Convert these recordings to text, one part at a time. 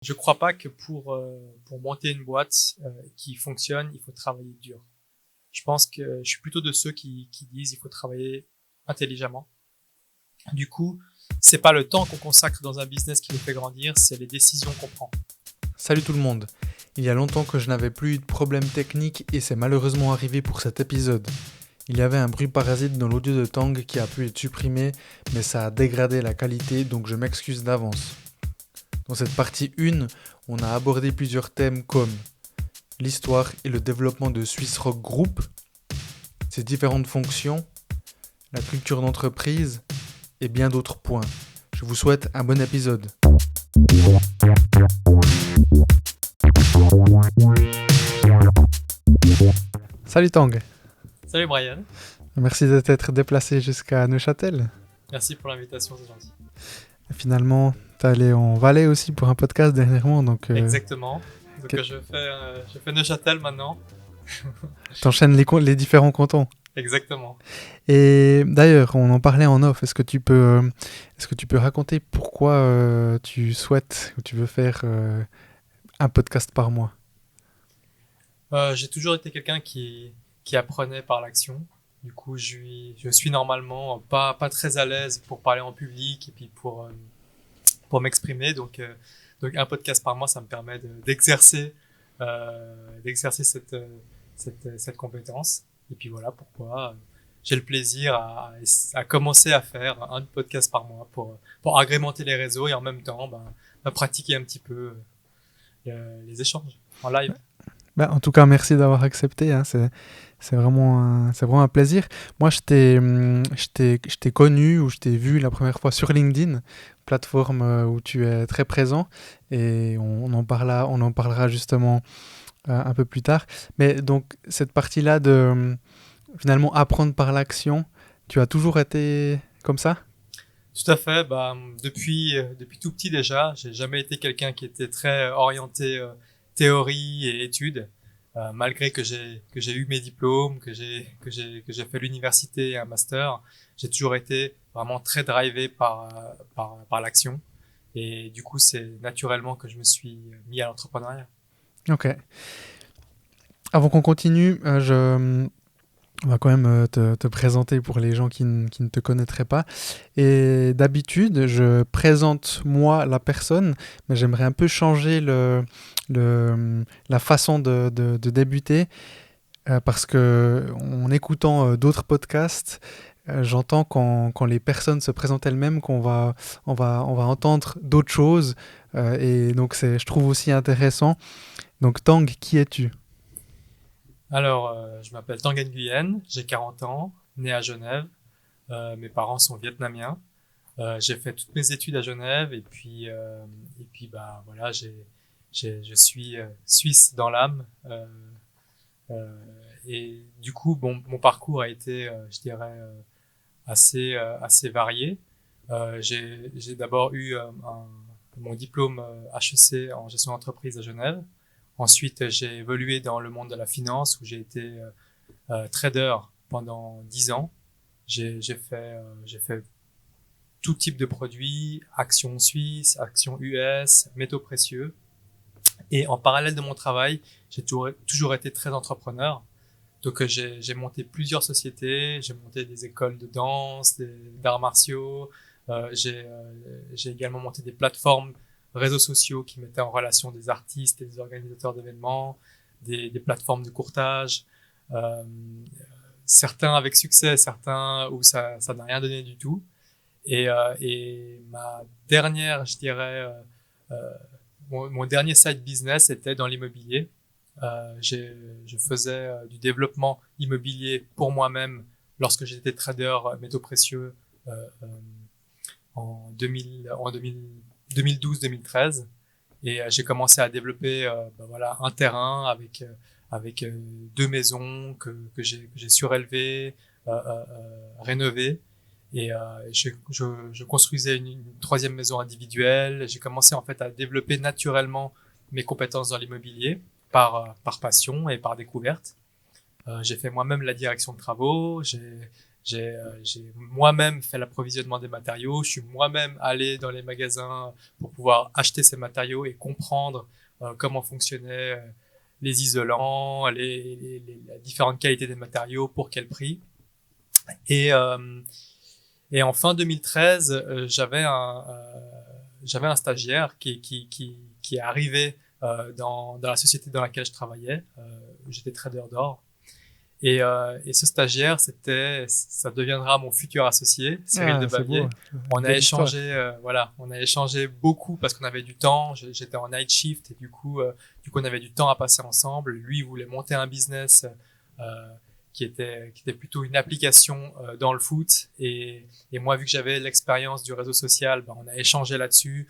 Je crois pas que pour monter une boîte qui fonctionne, il faut travailler dur. Je pense que je suis plutôt de ceux qui disent il faut travailler intelligemment. Du coup, c'est pas le temps qu'on consacre dans un business qui nous fait grandir, c'est les décisions qu'on prend. Salut tout le monde. Il y a longtemps que je n'avais plus eu de problème technique et c'est malheureusement arrivé pour cet épisode. Il y avait un bruit parasite dans l'audio de Tang qui a pu être supprimé, mais ça a dégradé la qualité, donc je m'excuse d'avance. Dans cette partie 1, on a abordé plusieurs thèmes comme l'histoire et le développement de Swiss Rock Group, ses différentes fonctions, la culture d'entreprise et bien d'autres points. Je vous souhaite un bon épisode. Salut Tang. Salut Brian, Merci de t'être déplacé jusqu'à Neuchâtel. merci pour l'invitation, c'est gentil. Finalement, t'es allé en Valais aussi pour un podcast dernièrement, donc Exactement. Donc je fais Neuchâtel maintenant. t'enchaînes les différents cantons. Exactement. Et d'ailleurs, on en parlait en off. Est-ce que tu peux raconter pourquoi tu souhaites ou tu veux faire un podcast par mois? J'ai toujours été quelqu'un qui apprenait par l'action. Du coup, je suis normalement pas très à l'aise pour parler en public et puis pour m'exprimer. Donc un podcast par mois, ça me permet d'exercer cette compétence. Et puis voilà pourquoi j'ai le plaisir à commencer à faire un podcast par mois pour agrémenter les réseaux et en même temps pratiquer un petit peu les échanges en live. En tout cas, merci d'avoir accepté. Hein. C'est vraiment un plaisir. Moi, je t'ai connu ou je t'ai vu la première fois sur LinkedIn, plateforme où tu es très présent, et on en parlera justement un peu plus tard. Mais donc, cette partie-là de finalement apprendre par l'action, tu as toujours été comme ça? Tout à fait. Depuis tout petit déjà, j'ai jamais été quelqu'un qui était très orienté théorie et études. Malgré que j'ai eu mes diplômes, que j'ai fait l'université et un master, j'ai toujours été vraiment très drivé par l'action. Et du coup, c'est naturellement que je me suis mis à l'entrepreneuriat. Ok. Avant qu'on continue, on va quand même te présenter pour les gens qui ne te connaîtraient pas. Et d'habitude, je présente moi la personne, mais j'aimerais un peu changer la façon de débuter, parce que en écoutant d'autres podcasts, j'entends quand les personnes se présentent elles-mêmes on va entendre d'autres choses, et donc je trouve aussi intéressant. Donc Tang, qui es-tu? Alors, je m'appelle Tanguy Nguyen, j'ai 40 ans, né à Genève. Mes parents sont vietnamiens. J'ai fait toutes mes études à Genève et puis bah voilà, je suis suisse dans l'âme. Euh, et du coup, bon, mon parcours a été, je dirais, assez varié. J'ai d'abord eu mon diplôme HEC en gestion d'entreprise à Genève. Ensuite, j'ai évolué dans le monde de la finance où j'ai été trader pendant 10 ans. J'ai fait tout type de produits, actions suisses, actions US, métaux précieux. Et en parallèle de mon travail, j'ai toujours été très entrepreneur. Donc j'ai monté plusieurs sociétés, j'ai monté des écoles de danse, d'arts martiaux. J'ai également monté des plateformes réseaux sociaux qui mettaient en relation des artistes et des organisateurs d'événements, des plateformes de courtage. Euh, Certains avec succès, certains où ça n'a rien donné du tout. Et ma dernière, je dirais, euh, mon dernier side business était dans l'immobilier. Je faisais du développement immobilier pour moi-même lorsque j'étais trader métaux précieux euh, euh, en 2012-2013. Et j'ai commencé à développer voilà, un terrain avec deux maisons que j'ai surélevées, rénovées. Et je construisais une troisième maison individuelle. J'ai commencé en fait à développer naturellement mes compétences dans l'immobilier par passion et par découverte. J'ai fait moi-même la direction de travaux. J'ai moi-même fait l'approvisionnement des matériaux. Je suis moi-même allé dans les magasins pour pouvoir acheter ces matériaux et comprendre comment fonctionnaient les isolants, les différentes qualités des matériaux, pour quel prix. Et, euh, et en fin 2013, j'avais un stagiaire qui est arrivé dans la société dans laquelle je travaillais. J'étais trader d'or. Et ce stagiaire, ça deviendra mon futur associé, Cyril Ah, c'est beau. Debavier. On a Belle histoire. échangé, voilà, on a échangé beaucoup parce qu'on avait du temps. J'étais en night shift et du coup, on avait du temps à passer ensemble. Lui, il voulait monter un business euh, qui était plutôt une application dans le foot. Et moi, vu que j'avais l'expérience du réseau social, ben, on a échangé là-dessus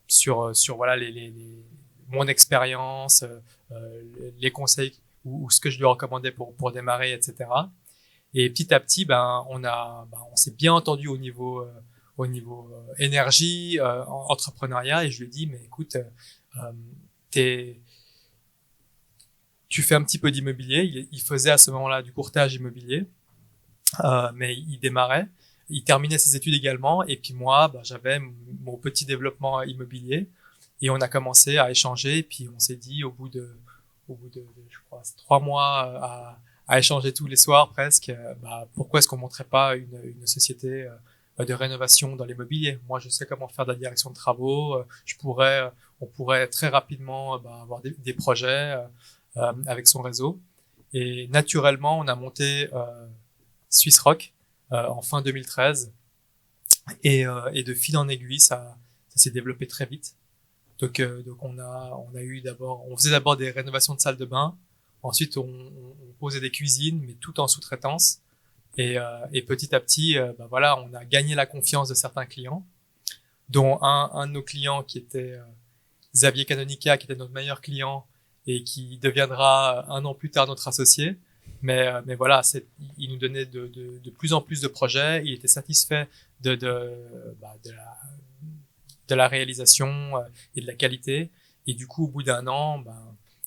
sur voilà mon expérience, les conseils ou ce que je lui recommandais pour démarrer, etc. Et petit à petit, on s'est bien entendu au niveau énergie, entrepreneuriat, et je lui ai dit, mais écoute, euh, t'es, tu fais un petit peu d'immobilier. Il faisait à ce moment-là du courtage immobilier, mais il démarrait. Il terminait ses études également, et puis moi, j'avais mon petit développement immobilier, et on a commencé à échanger, et puis on s'est dit au bout de je crois, 3 mois à échanger tous les soirs presque, pourquoi est-ce qu'on montrait pas une société de rénovation dans l'immobilier? Moi, je sais comment faire de la direction de travaux. On pourrait très rapidement avoir des projets avec son réseau. Et naturellement, on a monté Swiss Rock en fin 2013. Et de fil en aiguille, ça s'est développé très vite. Donc on a eu on faisait d'abord des rénovations de salles de bain. Ensuite, on posait des cuisines, mais tout en sous-traitance. Et petit à petit, voilà, on a gagné la confiance de certains clients, dont un de nos clients qui était Xavier Canonica, qui était notre meilleur client et qui deviendra 1 an plus tard notre associé. Mais voilà, il nous donnait de plus en plus de projets. Il était satisfait de, de, de la réalisation et de la qualité. Et du coup, au bout d'1 an,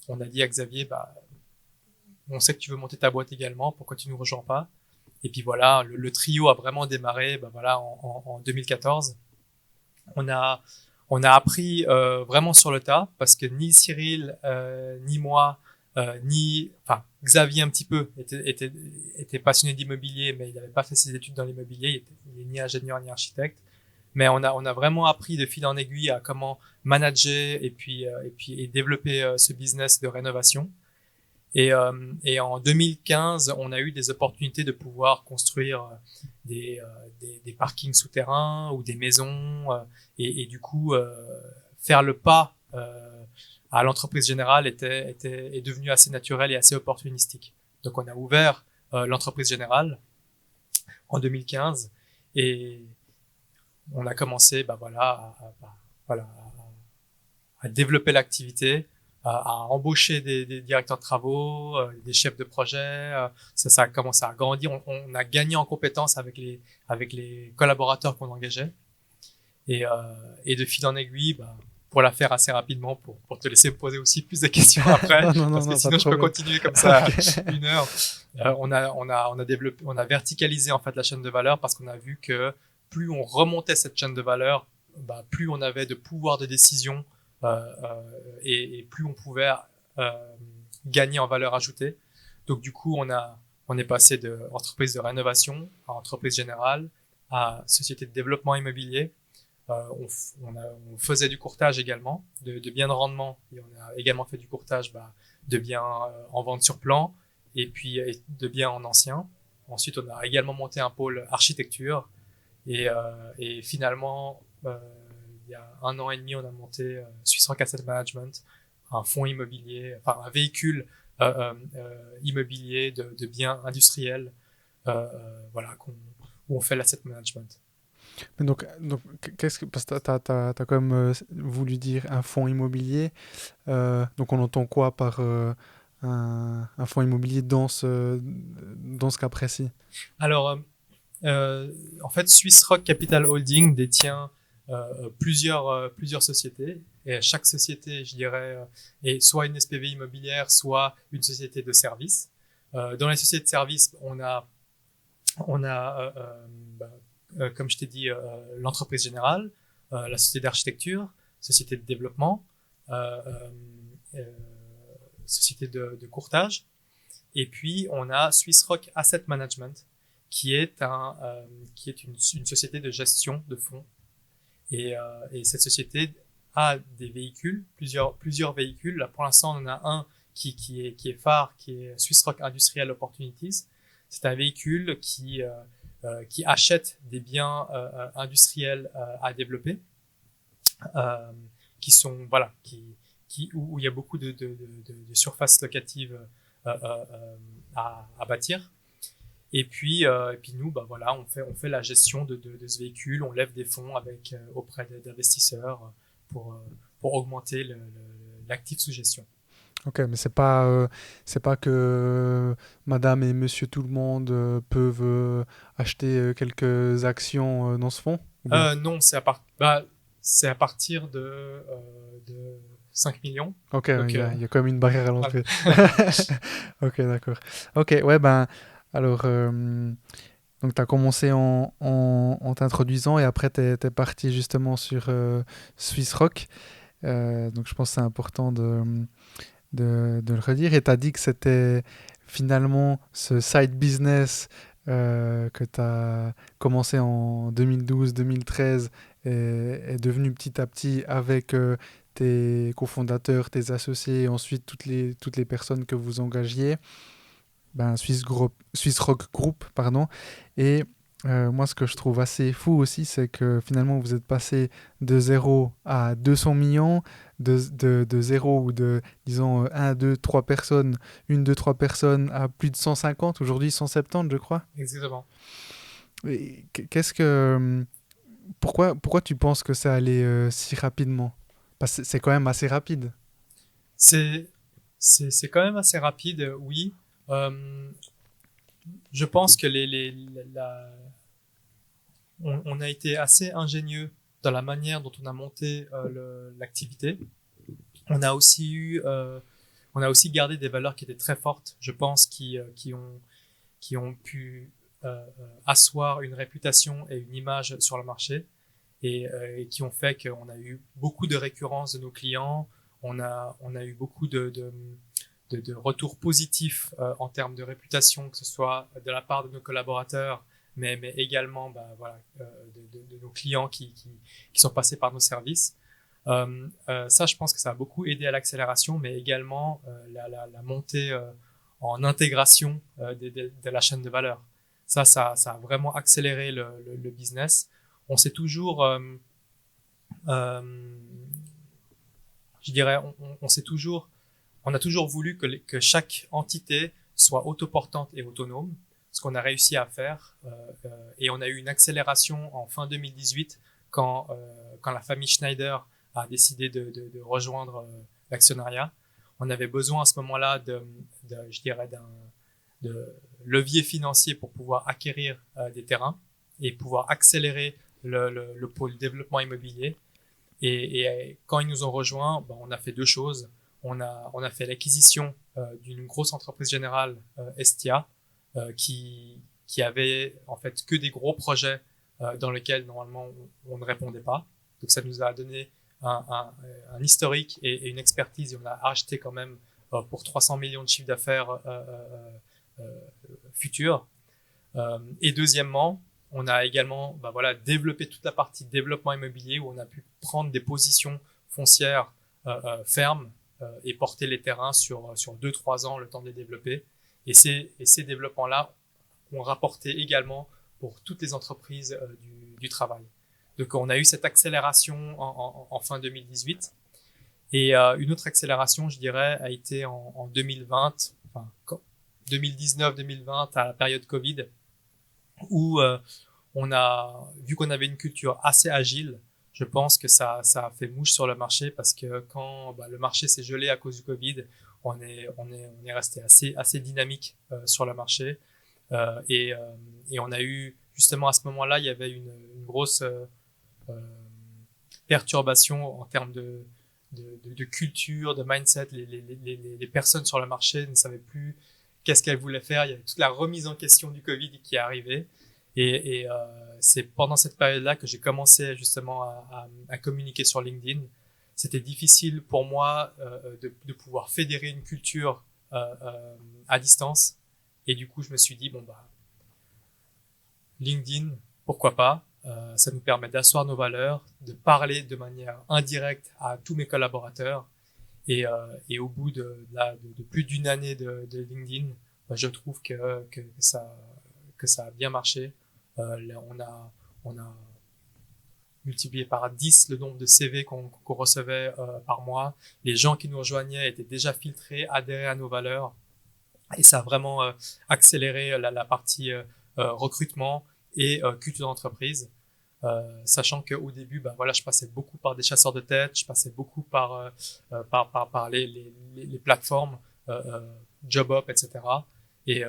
on a dit à Xavier, on sait que tu veux monter ta boîte également, pourquoi tu nous rejoins pas? Et puis voilà, le trio a vraiment démarré, voilà, en 2014. On a, on a appris vraiment sur le tas parce que ni Cyril, ni moi, enfin Xavier un petit peu était passionné d'immobilier, mais il n'avait pas fait ses études dans l'immobilier. Il est ni ingénieur ni architecte. Mais on a vraiment appris de fil en aiguille à comment manager et développer ce business de rénovation. Et en 2015, on a eu des opportunités de pouvoir construire des parkings souterrains ou des maisons et du coup faire le pas à l'entreprise générale est devenu assez naturel et assez opportunistique. Donc on a ouvert l'entreprise générale en 2015 et on a commencé voilà, à développer l'activité, à embaucher des directeurs de travaux, des chefs de projet. Ça a commencé à grandir. On a gagné en compétences avec les collaborateurs qu'on engageait. Et, euh, et de fil en aiguille, pour la faire assez rapidement, pour te laisser me poser aussi plus de questions après, Non, non, non, parce que non, pas de sinon je peux problème. continuer comme ça Ok. 1 heure. On a développé, on a verticalisé en fait la chaîne de valeur parce qu'on a vu que plus on remontait cette chaîne de valeur, plus on avait de pouvoir de décision et plus on pouvait euh, gagner en valeur ajoutée. Donc du coup, on est passé de entreprise de rénovation à entreprise générale à société de développement immobilier. On faisait du courtage également, de biens de rendement, et on a également fait du courtage de biens en vente sur plan, et puis de biens en ancien. Ensuite, on a également monté un pôle architecture, et finalement, il y a 1 an et demi, on a monté Swiss Rock Asset Management, un fonds immobilier, enfin un véhicule immobilier de biens industriels, voilà, où on fait l'asset management. Mais donc qu'est-ce que, parce que t'as quand même voulu dire un fonds immobilier. Donc on entend quoi par un fonds immobilier dans ce cas précis? Alors, en fait, Swiss Rock Capital Holding détient plusieurs sociétés. Et chaque société, je dirais, est soit une SPV immobilière, soit une société de service. Dans les sociétés de service, on a On a, comme je t'ai dit, l'entreprise générale, la société d'architecture, société de développement, euh, euh, euh, société de courtage. Et puis, on a Swiss Rock Asset Management, qui est une société de gestion de fonds. Et cette société a des véhicules, plusieurs véhicules. Là, pour l'instant, on en a un qui est phare, qui est Swiss Rock Industrial Opportunities. C'est un véhicule qui achète des biens industriels à développer, euh, qui sont voilà, où il y a beaucoup de surfaces locatives à bâtir. Et puis nous, bah voilà, on fait la gestion de ce véhicule, on lève des fonds auprès d'investisseurs pour, euh, pour augmenter l'actif sous gestion. Ok, mais c'est pas que Madame et Monsieur tout le monde peuvent acheter quelques actions dans ce fonds, ou bien? Non, c'est à partir de 5 millions. Ok, Donc, il y a quand même une barrière à voilà. l'entrée. Ok, d'accord. Ok, ouais, ben, alors, donc tu as commencé en t'introduisant et après tu es parti justement sur Swiss Rock. Donc je pense que c'est important de le redire. Et tu as dit que c'était finalement ce side business que tu as commencé en 2012-2013 est devenu petit à petit avec tes cofondateurs, tes associés et ensuite toutes les personnes que vous engagiez, ben, Swiss Rock Group, pardon. Et moi, ce que je trouve assez fou aussi, c'est que finalement, vous êtes passé de 0 à 200 millions, de 0 ou de, disons, 1, 2, 3 personnes, une, 2, 3 personnes à plus de 150, aujourd'hui 170, je crois. Exactement. Et qu'est-ce que, pourquoi tu penses que ça allait si rapidement? Parce que c'est quand même assez rapide. C'est, c'est quand même assez rapide, oui. Euh, je pense que on a été assez ingénieux dans la manière dont on a monté l'activité. On a aussi eu, on a aussi gardé des valeurs qui étaient très fortes, je pense, qui ont pu asseoir une réputation et une image sur le marché et qui ont fait qu'on a eu beaucoup de récurrence de nos clients. On a eu beaucoup de retours positifs en termes de réputation, que ce soit de la part de nos collaborateurs, mais également bah, voilà, de nos clients qui sont passés par nos services. Ça, je pense que ça a beaucoup aidé à l'accélération, mais également la montée en intégration de la chaîne de valeur. Ça a vraiment accéléré le business. On s'est toujours, euh, je dirais, on a toujours voulu que chaque entité soit autoportante et autonome, ce qu'on a réussi à faire. Et on a eu une accélération en fin 2018 quand la famille Schneider a décidé de rejoindre l'actionnariat. On avait besoin à ce moment-là je dirais, de levier financier pour pouvoir acquérir des terrains et pouvoir accélérer le pôle développement immobilier. Et quand ils nous ont rejoints, ben, on a fait deux choses. On a fait l'acquisition d'une grosse entreprise générale, Estia, qui avait en fait que des gros projets dans lesquels normalement on ne répondait pas. Donc ça nous a donné un historique et une expertise et on a acheté quand même pour 300 millions de chiffre d'affaires futurs. Et deuxièmement, on a également bah voilà, développé toute la partie développement immobilier où on a pu prendre des positions foncières fermes et porter les terrains sur 2-3 ans le temps de les développer. Et ces développements-là ont rapporté également pour toutes les entreprises du travail. Donc on a eu cette accélération en fin 2018. Et une autre accélération, je dirais, a été en 2020, enfin 2019-2020 à la période Covid, où on a vu qu'on avait une culture assez agile. Je pense que ça a fait mouche sur le marché parce que quand bah, le marché s'est gelé à cause du Covid, on est resté assez dynamique sur le marché. Et on a eu justement à ce moment-là, il y avait une grosse euh, perturbation en termes de culture, de mindset. Les personnes sur le marché ne savaient plus qu'est-ce qu'elle voulait faire. Il y avait toute la remise en question du Covid qui est arrivée. Et c'est pendant cette période-là que j'ai commencé justement à communiquer sur LinkedIn. C'était difficile pour moi de pouvoir fédérer une culture à distance. Et du coup, je me suis dit, bon, bah, LinkedIn, pourquoi pas? Ça nous permet d'asseoir nos valeurs, de parler de manière indirecte à tous mes collaborateurs. Et au bout de plus d'une année de LinkedIn, bah, je trouve que ça a bien marché. Là, on a multiplié par 10 le nombre de CV qu'on recevait par mois. Les gens qui nous rejoignaient étaient déjà filtrés, adhéraient à nos valeurs. Et ça a vraiment accéléré la partie recrutement et culture d'entreprise. Sachant qu'au début, bah voilà, je passais beaucoup par des chasseurs de tête, je passais beaucoup par les plateformes, JobUp, etc. Et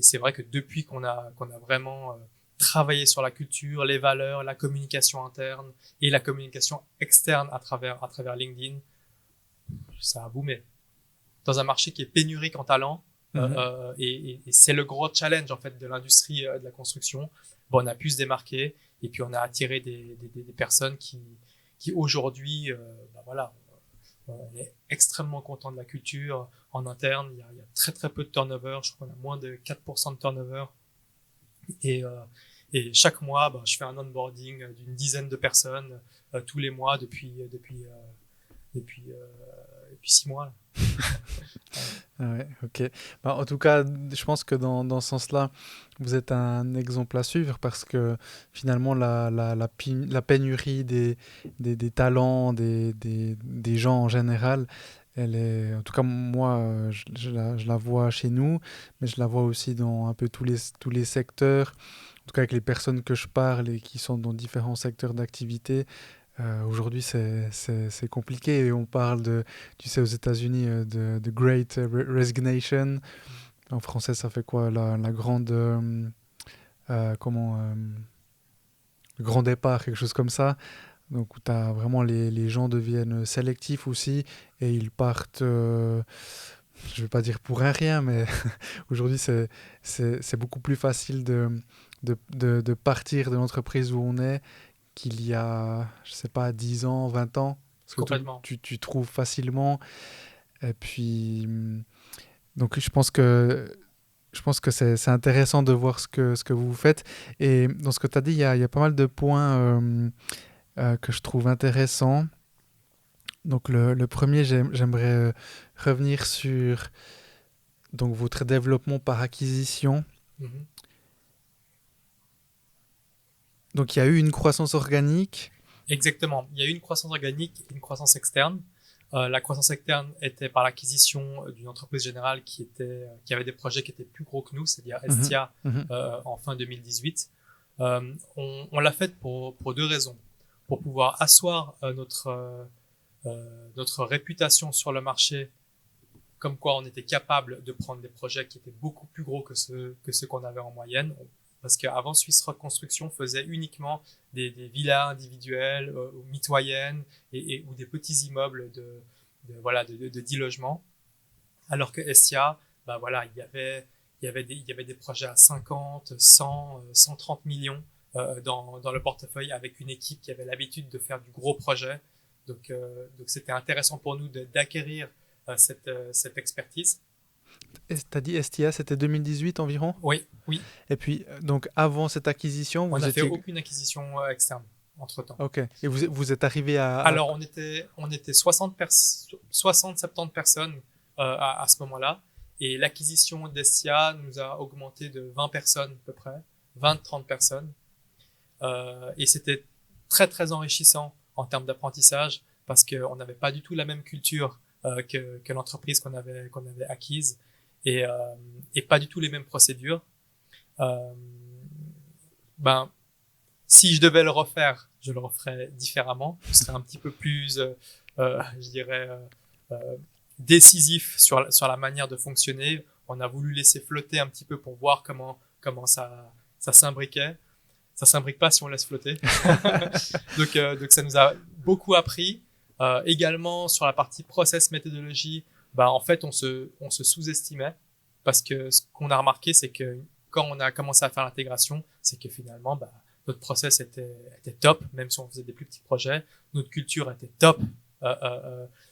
c'est vrai que depuis qu'on a vraiment travaillé sur la culture, les valeurs, la communication interne et la communication externe à travers LinkedIn, ça a boomé. Dans un marché qui est pénurique en talent, et c'est le gros challenge en fait de l'industrie de la construction. Bon, on a pu se démarquer et puis on a attiré des personnes qui aujourd'hui, bah voilà, on est extrêmement content de la culture en interne. Il y a très très peu de turnover. Je crois qu'on a moins de 4% de turnover. Et chaque mois, bah, je fais un onboarding d'une dizaine de personnes tous les mois depuis 6 mois. Là. Ouais, ok. Bah, en tout cas, je pense que dans ce sens-là, vous êtes un exemple à suivre parce que finalement, la pénurie des talents, des gens en général, elle est, en tout cas, moi, je la vois chez nous, mais je la vois aussi dans un peu tous les secteurs. En tout cas, avec les personnes que je parle et qui sont dans différents secteurs d'activité, aujourd'hui, c'est compliqué et on parle tu sais, aux États-Unis, de Great Resignation. En français, ça fait quoi? La grande, le grand départ, quelque chose comme ça. Donc, où t'as vraiment les gens deviennent sélectifs aussi et ils partent, je vais pas dire pour un rien, mais aujourd'hui, c'est beaucoup plus facile de partir de l'entreprise où on est qu'il y a, je sais pas, 10 ans, 20 ans. Parce que Complètement. tu trouves facilement. Et puis, donc je pense que c'est intéressant de voir ce que vous faites. Et dans ce que tu as dit, il y a pas mal de points que je trouve intéressants. Donc le premier, j'aimerais revenir sur donc, votre développement par acquisition. Mhm. Donc il y a eu une croissance organique. Exactement. Il y a eu une croissance organique et une croissance externe. La croissance externe était par l'acquisition d'une entreprise générale qui avait des projets qui étaient plus gros que nous, c'est-à-dire Mhm, Estia, mhm, en fin 2018. On l'a fait pour deux raisons. Pour pouvoir asseoir notre réputation sur le marché, comme quoi on était capable de prendre des projets qui étaient beaucoup plus gros que ceux qu'on avait en moyenne. Parce qu'avant, Suisse Reconstruction faisait uniquement des villas individuelles ou mitoyennes ou des petits immeubles de 10 logements. Alors que Estia, bah voilà, il y avait des projets à 50, 100, 130 millions dans le portefeuille avec une équipe qui avait l'habitude de faire du gros projet. Donc c'était intéressant pour nous d'acquérir cette expertise. T'as dit STIA, c'était 2018 environ. Oui, oui. Et puis, donc, avant cette acquisition, On vous n'a fait étiez. aucune acquisition externe entre-temps. Ok. Et vous êtes arrivé à. Alors, on était 60-70 personnes à ce moment-là. Et l'acquisition d'Estia nous a augmenté de 20 personnes à peu près, 20-30 personnes. Et c'était très, très enrichissant en termes d'apprentissage parce qu'on n'avait pas du tout la même culture que l'entreprise qu'on avait acquise et pas du tout les mêmes procédures. Euh, ben, si je devais le refaire, je le referais différemment. Je serais un petit peu plus, je dirais, décisif sur la manière de fonctionner. On a voulu laisser flotter un petit peu pour voir comment ça s'imbriquait. Ça s'imbrique pas si on laisse flotter. Donc ça nous a beaucoup appris. Également sur la partie process méthodologie, bah en fait on se sous-estimait. parce que ce qu'on a remarqué, c'est que quand on a commencé à faire l'intégration, c'est que finalement, notre process était top, même si on faisait des plus petits projets. Notre culture était top,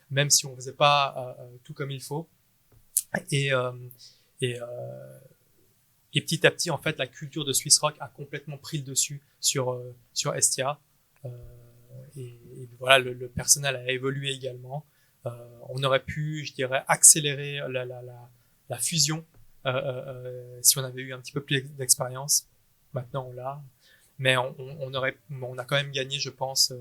même si on faisait pas tout comme il faut. Et, euh, et, euh, et petit à petit, en fait, la culture de Swiss Rock a complètement pris le dessus sur Estia. Euh, et voilà, le personnel a évolué également. On aurait pu, je dirais, accélérer la fusion si on avait eu un petit peu plus d'expérience. Maintenant, on l'a. Mais on a quand même gagné, je pense,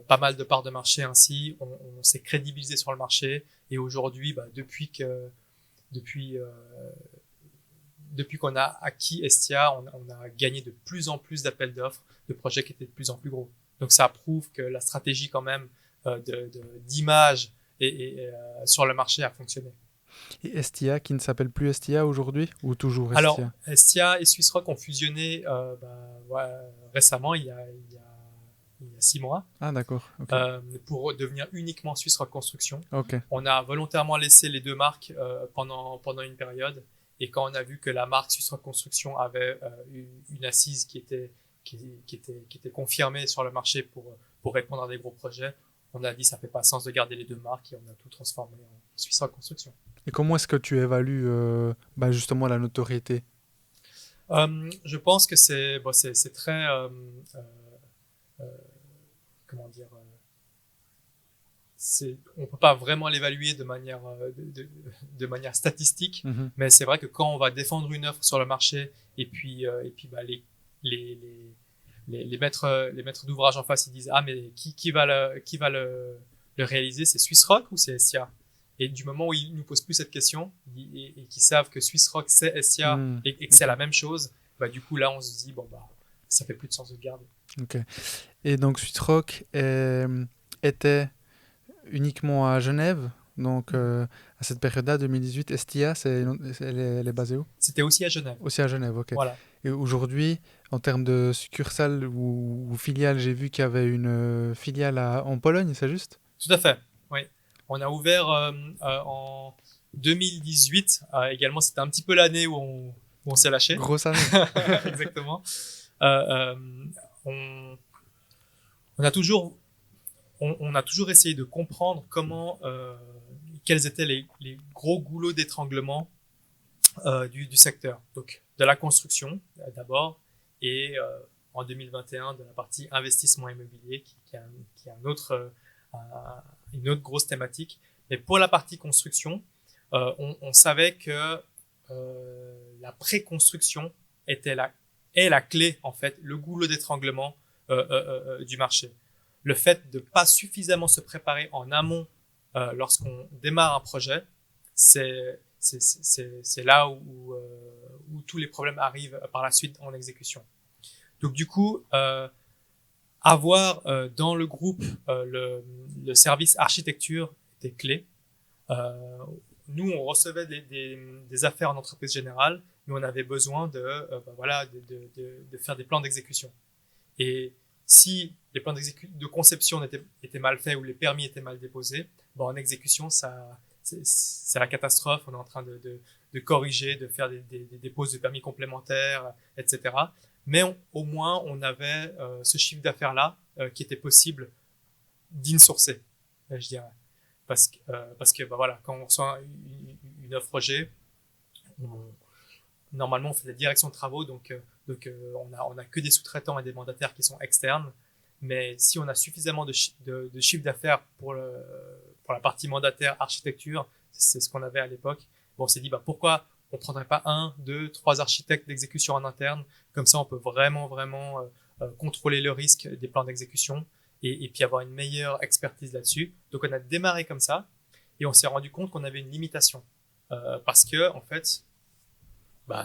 pas mal de parts de marché ainsi. On s'est crédibilisé sur le marché. Et aujourd'hui, depuis, euh, depuis qu'on a acquis Estia, on a gagné de plus en plus d'appels d'offres, de projets qui étaient de plus en plus gros. Donc ça prouve que la stratégie quand même d'image sur le marché a fonctionné. Et Estia, qui ne s'appelle plus Estia aujourd'hui, ou toujours Alors, Estia? Estia et Swissrock ont fusionné récemment, il y a 6 mois, Ah, d'accord. Ok. pour devenir uniquement Swissrock Construction. Ok. On a volontairement laissé les deux marques pendant une période. Et quand on a vu que la marque Swissrock Construction avait une assise qui était confirmée sur le marché pour répondre à des gros projets, on a dit ça fait pas sens de garder les deux marques et on a tout transformé en Swissrock Construction. Et comment est-ce que tu évalues justement la notoriété? Je pense que c'est très euh, comment dire on peut pas vraiment l'évaluer de manière statistique, Mhm. mais c'est vrai que quand on va défendre une offre sur le marché et puis les, les, les maîtres d'ouvrage en face ils disent ah mais qui va le réaliser, c'est Swissrock ou c'est Estia? Et du moment où ils nous posent plus cette question et qu'ils savent que Swissrock c'est Estia Mhm. et que c'est la même chose, du coup là on se dit bon ça fait plus de sens de le garder. Ok. Et donc Sweetrock était uniquement à Genève. Donc à cette période-là, 2018, Estia, elle est basée où? C'était aussi à Genève. Aussi à Genève, ok. Voilà. Et aujourd'hui, en termes de succursale ou filiale, j'ai vu qu'il y avait une filiale en Pologne, c'est juste? Tout à fait. Oui. On a ouvert en 2018. Également, c'était un petit peu l'année où on s'est lâché. Grosse année. Exactement. Euh, euh, on, on a toujours, on a toujours essayé de comprendre quels étaient les gros goulots d'étranglement du secteur. Donc, de la construction d'abord et en 2021 de la partie investissement immobilier qui est une autre grosse thématique. Mais pour la partie construction, on savait que la pré-construction est la clé, en fait, le goulot d'étranglement du marché. Le fait de pas suffisamment se préparer en amont lorsqu'on démarre un projet, c'est là où tous les problèmes arrivent par la suite en exécution. Donc du coup, avoir dans le groupe le service architecture était clé. Euh, Nous, on recevait des affaires en entreprise générale, mais on avait besoin de faire des plans d'exécution. Et si les plans de conception étaient mal faits ou les permis étaient mal déposés, en exécution, c'est la catastrophe. On est en train de corriger, de faire des déposes de permis complémentaires, etc. Mais au moins, on avait ce chiffre d'affaires-là qui était possible d'insourcer, je dirais. Parce que voilà, quand on reçoit une offre projet, normalement on fait la direction de travaux, on a que des sous-traitants et des mandataires qui sont externes. Mais si on a suffisamment de chiffre d'affaires pour la partie mandataire architecture, c'est ce qu'on avait à l'époque. On s'est dit pourquoi on prendrait pas un, deux, trois architectes d'exécution en interne, comme ça on peut vraiment contrôler le risque des plans d'exécution et puis avoir une meilleure expertise là-dessus. Donc on a démarré comme ça et on s'est rendu compte qu'on avait une limitation parce que en fait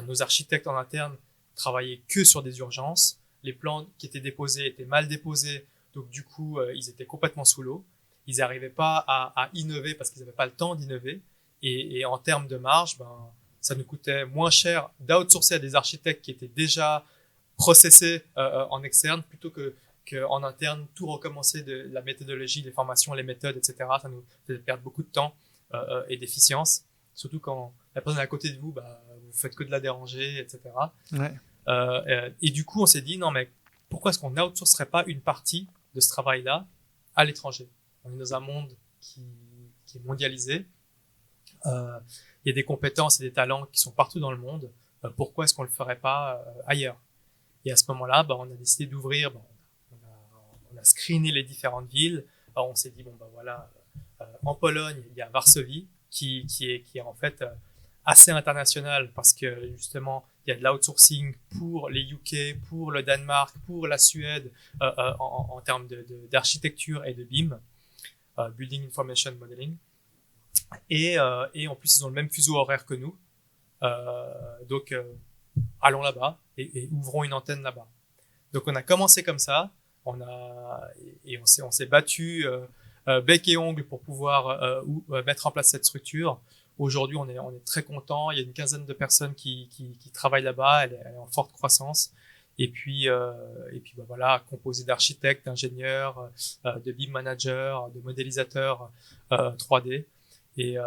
nos architectes en interne travaillaient que sur des urgences, les plans qui étaient déposés étaient mal déposés, donc du coup ils étaient complètement sous l'eau, ils n'arrivaient pas à innover parce qu'ils n'avaient pas le temps d'innover et en termes de marge, ça nous coûtait moins cher d'outsourcer à des architectes qui étaient déjà processés en externe plutôt qu'en interne tout recommencer de la méthodologie, les formations, les méthodes, etc. Ça nous faisait perdre beaucoup de temps et d'efficience. surtout quand la personne est à côté de vous, bah, vous faites que de la déranger, etc. Ouais. Et du coup, on s'est dit, non, mais pourquoi est-ce qu'on n'outsourcerait pas une partie de ce travail-là à l'étranger? On est dans un monde qui est mondialisé. Il y a des compétences et des talents qui sont partout dans le monde. Pourquoi est-ce qu'on le ferait pas ailleurs? Et à ce moment-là, bah, on a décidé d'ouvrir, bah, on a screené les différentes villes. Alors, on s'est dit, bon, bah voilà, en Pologne, il y a Varsovie, qui est en fait assez international parce que justement, il y a de l'outsourcing pour les UK, pour le Danemark, pour la Suède, en termes d'architecture et de BIM, Building Information Modeling. Et en plus, ils ont le même fuseau horaire que nous. Donc, allons là-bas et ouvrons une antenne là-bas. Donc, on a commencé comme ça. On s'est battu bec et ongle pour pouvoir mettre en place cette structure. Aujourd'hui, on est très content. Il y a une quinzaine de personnes qui travaillent là-bas. Elle est en forte croissance. Et puis bah voilà, composé d'architectes, d'ingénieurs, de BIM managers, de modélisateurs 3D. Et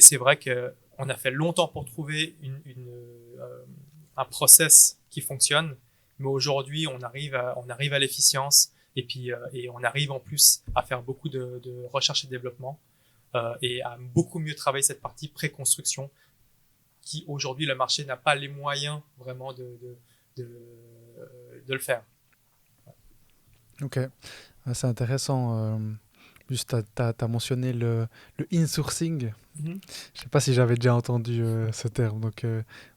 c'est vrai que on a fait longtemps pour trouver un process qui fonctionne, mais aujourd'hui on arrive à l'efficience et on arrive en plus à faire beaucoup de recherche et développement et à beaucoup mieux travailler cette partie pré-construction qui aujourd'hui le marché n'a pas les moyens vraiment de le faire. Ok, c'est intéressant. Juste, t'as mentionné le insourcing. Mm-hmm. Je sais pas si j'avais déjà entendu ce terme, donc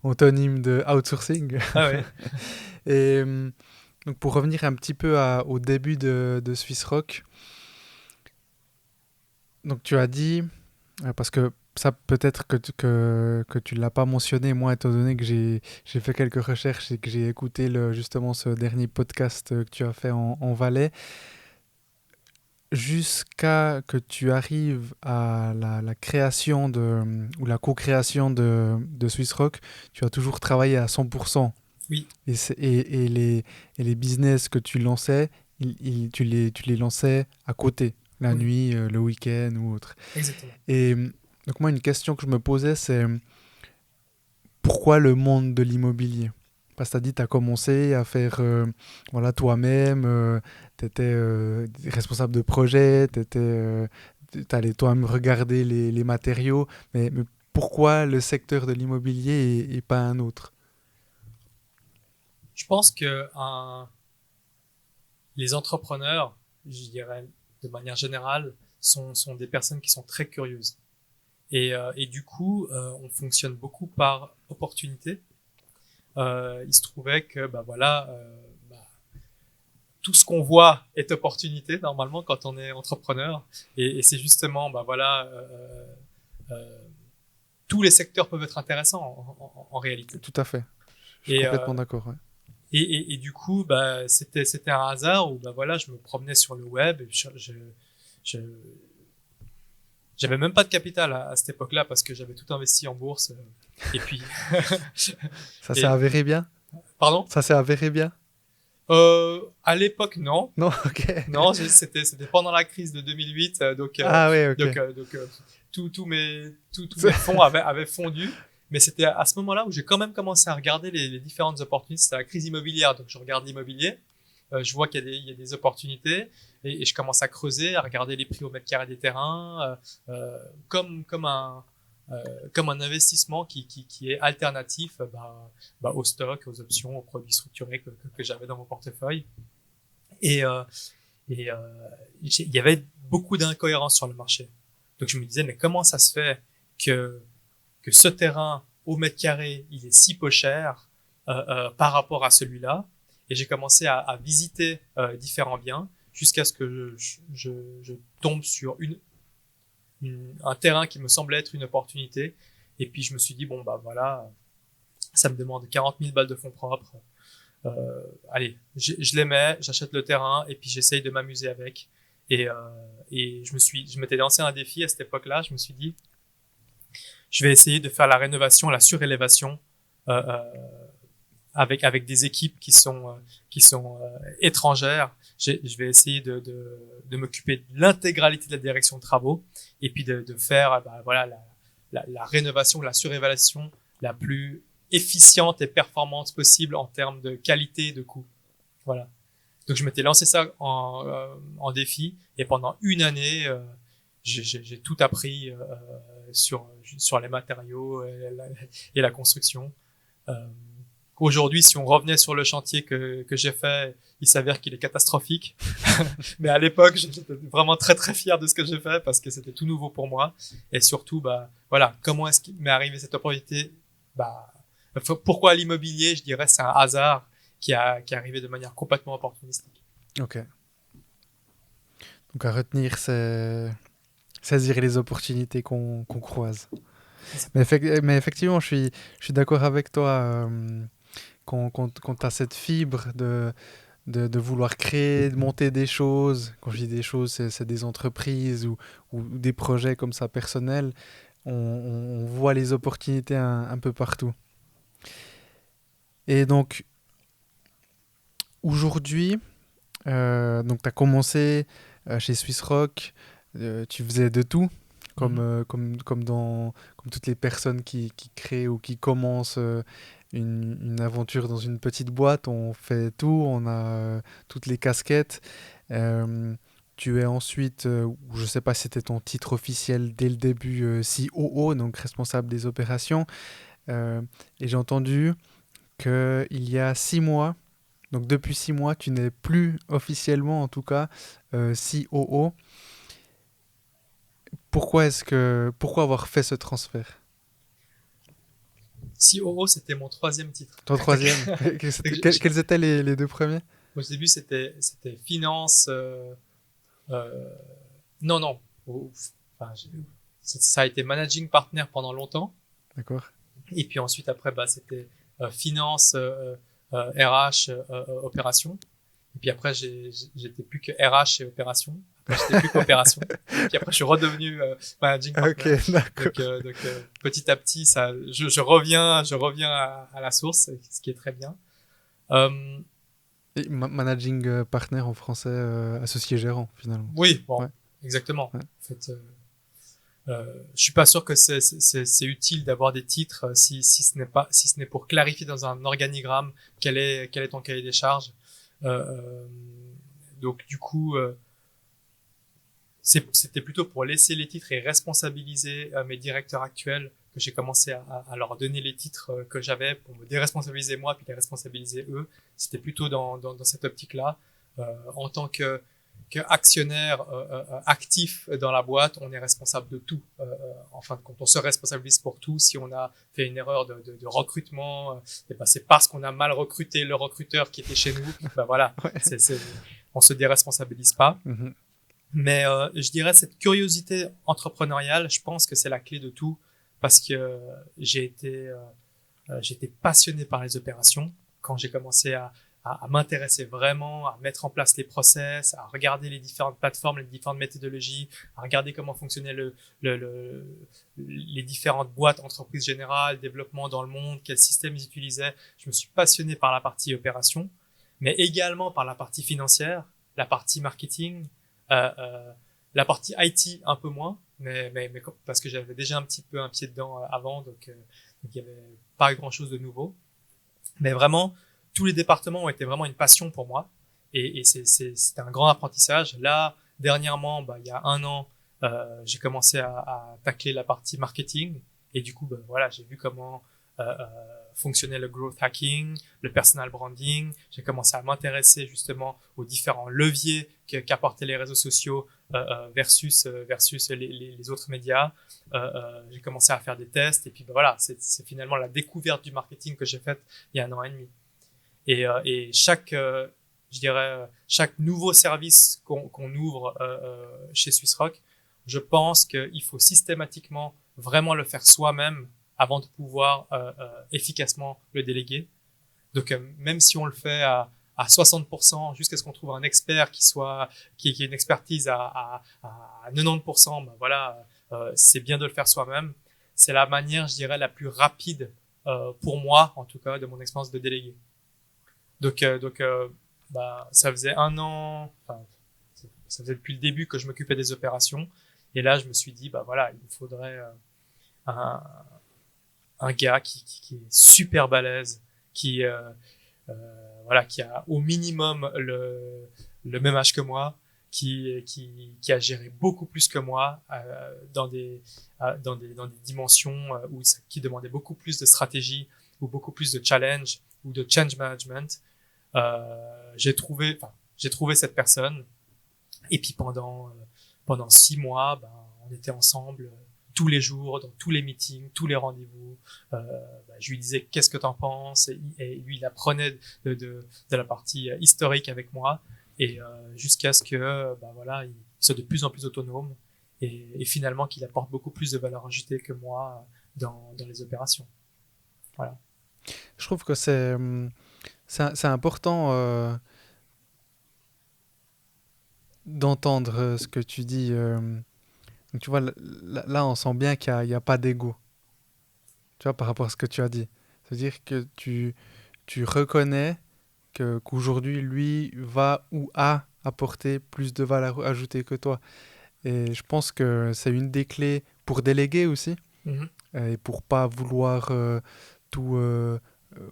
antonyme de outsourcing. Ah ouais. Et donc pour revenir un petit peu au début de Swiss Rock, donc tu as dit, parce que ça peut-être que tu l'as pas mentionné, moi étant donné que j'ai fait quelques recherches et que j'ai écouté justement ce dernier podcast que tu as fait en Valais, jusqu'à que tu arrives à la création ou la co-création de Swiss Rock, tu as toujours travaillé à 100%. Oui. Et les business que tu lançais, tu les lançais à côté, la Oui. nuit, le week-end ou autre. Exactement. Et donc moi, une question que je me posais, c'est pourquoi le monde de l'immobilier? Parce que tu as dit, tu as commencé à faire voilà, toi-même, tu étais responsable de projet, tu allais toi-même regarder les matériaux, mais pourquoi le secteur de l'immobilier et pas un autre? Je pense que les entrepreneurs, je dirais de manière générale, sont des personnes qui sont très curieuses. Et du coup, on fonctionne beaucoup par opportunité. Il se trouvait que bah voilà, tout ce qu'on voit est opportunité normalement quand on est entrepreneur. Et c'est justement bah voilà, euh, tous les secteurs peuvent être intéressants en réalité. Tout à fait. Je suis Et, complètement d'accord. Ouais. et du coup, bah c'était un hasard où bah voilà, je me promenais sur le web et je j'avais même pas de capital à cette époque-là parce que j'avais tout investi en bourse. Et puis, Ça s'est avéré bien? pardon? Ça s'est avéré bien? À l'époque, non. Non, ok. Non, c'était pendant la crise de 2008, Ah ouais, ok. tous mes fonds avaient fondu. Mais c'était à ce moment-là où j'ai quand même commencé à regarder les différentes opportunités. C'était la crise immobilière, donc je regarde l'immobilier. Je vois qu'il y a des opportunités et je commence à creuser, à regarder les prix au mètre carré des terrains, comme un investissement qui est alternatif au stock, aux options, aux produits structurés que j'avais dans mon portefeuille. Et il y avait beaucoup d'incohérences sur le marché. Donc je me disais, mais comment ça se fait que ce terrain au mètre carré, il est si peu cher par rapport à celui-là? Et j'ai commencé à visiter différents biens jusqu'à ce que je tombe sur un terrain qui me semblait être une opportunité. Et puis je me suis dit, bon bah voilà, ça me demande 40 000 balles de fonds propres. Allez, je les mets, j'achète le terrain et puis j'essaye de m'amuser avec. Et je m'étais lancé un défi à cette époque-là. Je me suis dit, je vais essayer de faire la rénovation, la surélévation avec des équipes qui sont étrangères. Je vais essayer de m'occuper de l'intégralité de la direction de travaux et puis de faire voilà la rénovation, la surévaluation la plus efficiente et performante possible en termes de qualité et de coût. Voilà. Donc je m'étais lancé ça en défi et pendant une année, j'ai tout appris sur les matériaux et la construction. Euh, Aujourd'hui, si on revenait sur le chantier que j'ai fait, il s'avère qu'il est catastrophique. Mais à l'époque, j'étais vraiment très très fier de ce que j'ai fait parce que c'était tout nouveau pour moi. Et surtout, bah voilà, comment est-ce qu'il m'est arrivé cette opportunité? Bah pourquoi l'immobilier? Je dirais c'est un hasard qui est arrivé de manière complètement opportunistique. Ok. Donc à retenir, c'est saisir les opportunités qu'on croise. Mais effectivement, je suis d'accord avec toi quand tu as cette fibre de vouloir créer, de monter des choses. Quand je dis des choses, c'est des entreprises ou des projets comme ça personnels. On voit les opportunités un peu partout. Et donc, aujourd'hui, donc tu as commencé chez Swiss Rock, tu faisais de tout, Mhm. comme toutes les personnes qui créent ou qui commencent une aventure dans une petite boîte. On fait tout, on a toutes les casquettes. Euh, Tu es ensuite, je ne sais pas si c'était ton titre officiel dès le début, COO, donc responsable des opérations. Euh, et j'ai entendu qu'il y a 6 mois, donc depuis 6 mois, tu n'es plus officiellement, en tout cas, COO. Pourquoi avoir fait ce transfert? COO, c'était mon troisième titre. Ton troisième, Donc, quels étaient les deux premiers? au début, c'était finance. Euh, non, non. Enfin, ça a été managing partner pendant longtemps. D'accord. Et puis ensuite, après, bah, c'était finance, RH, opération. Et puis après, j'étais plus que RH et opération. Après, j'étais plus qu'opération. Puis après, je suis redevenu managing Ok, partner. d'accord. Petit à petit, ça, je reviens à la source, ce qui est très bien. Et managing partner en français, associé gérant, finalement. Oui, bon, Ouais, exactement. ouais. En fait, je suis pas sûr que c'est utile d'avoir des titres si ce n'est pour clarifier dans un organigramme quel est ton cahier des charges. Euh, donc du coup, c'était plutôt pour laisser les titres et responsabiliser mes directeurs actuels que j'ai commencé à leur donner les titres que j'avais pour me déresponsabiliser moi puis les responsabiliser eux. C'était plutôt dans cette optique-là. En tant que actionnaire actif dans la boîte, on est responsable de tout. En fin de compte, on se responsabilise pour tout. Si on a fait une erreur de recrutement, et ben c'est parce qu'on a mal recruté le recruteur qui était chez nous. Ben voilà, Ouais. on se déresponsabilise pas. Mhm. Mais je dirais cette curiosité entrepreneuriale, je pense que c'est la clé de tout parce que j'ai été passionné par les opérations quand j'ai commencé à m'intéresser vraiment, à mettre en place les process, à regarder les différentes plateformes, les différentes méthodologies, à regarder comment fonctionnaient les différentes boîtes, entreprises générales, développement dans le monde, quels systèmes ils utilisaient. Je me suis passionné par la partie opération, mais également par la partie financière, la partie marketing, euh, euh, la partie IT un peu moins, mais parce que j'avais déjà un petit peu un pied dedans avant, donc il y avait pas grand chose de nouveau. Mais vraiment, tous les départements ont été vraiment une passion pour moi. Et c'était un grand apprentissage. Là, dernièrement, bah, il y a un an, j'ai commencé à tacler la partie marketing. Et du coup, bah, voilà, j'ai vu comment fonctionnait le growth hacking, le personal branding. J'ai commencé à m'intéresser justement aux différents leviers qu'apportaient les réseaux sociaux versus les autres médias. J'ai commencé à faire des tests. Et puis bah, voilà, c'est finalement la découverte du marketing que j'ai faite il y a un an et demi. Et je dirais, chaque nouveau service qu'on ouvre chez Swissrock, je pense qu'il faut systématiquement vraiment le faire soi-même avant de pouvoir efficacement le déléguer. Donc même si on le fait à 60% jusqu'à ce qu'on trouve un expert qui ait une expertise à 90%, ben voilà, c'est bien de le faire soi-même. C'est la manière, je dirais, la plus rapide pour moi, en tout cas, de mon expérience de délégué. Donc, bah, ça faisait un an, enfin, ça faisait depuis le début que je m'occupais des opérations. Et là, je me suis dit, bah voilà, il me faudrait un, un gars qui est super balèze, qui voilà, qui a au minimum le même âge que moi, qui a géré beaucoup plus que moi dans des dimensions qui demandaient beaucoup plus de stratégie ou beaucoup plus de challenge ou de change management. J'ai trouvé cette personne et puis pendant 6 mois, ben, on était ensemble tous les jours, dans tous les meetings, tous les rendez-vous. Je lui disais qu'est-ce que t'en penses et lui il apprenait de la partie historique avec moi et jusqu'à ce que voilà il soit de plus en plus autonome et finalement qu'il apporte beaucoup plus de valeur ajoutée que moi dans les opérations. Voilà. Je trouve que c'est important d'entendre ce que tu dis. Donc, tu vois, là, on sent bien qu'il y a pas d'ego, tu vois, par rapport à ce que tu as dit. C'est-à-dire que tu reconnais qu'aujourd'hui, lui va ou a apporté plus de valeur ajoutée que toi. Et je pense que c'est une des clés pour déléguer aussi, Mm-hmm. et pour pas vouloir tout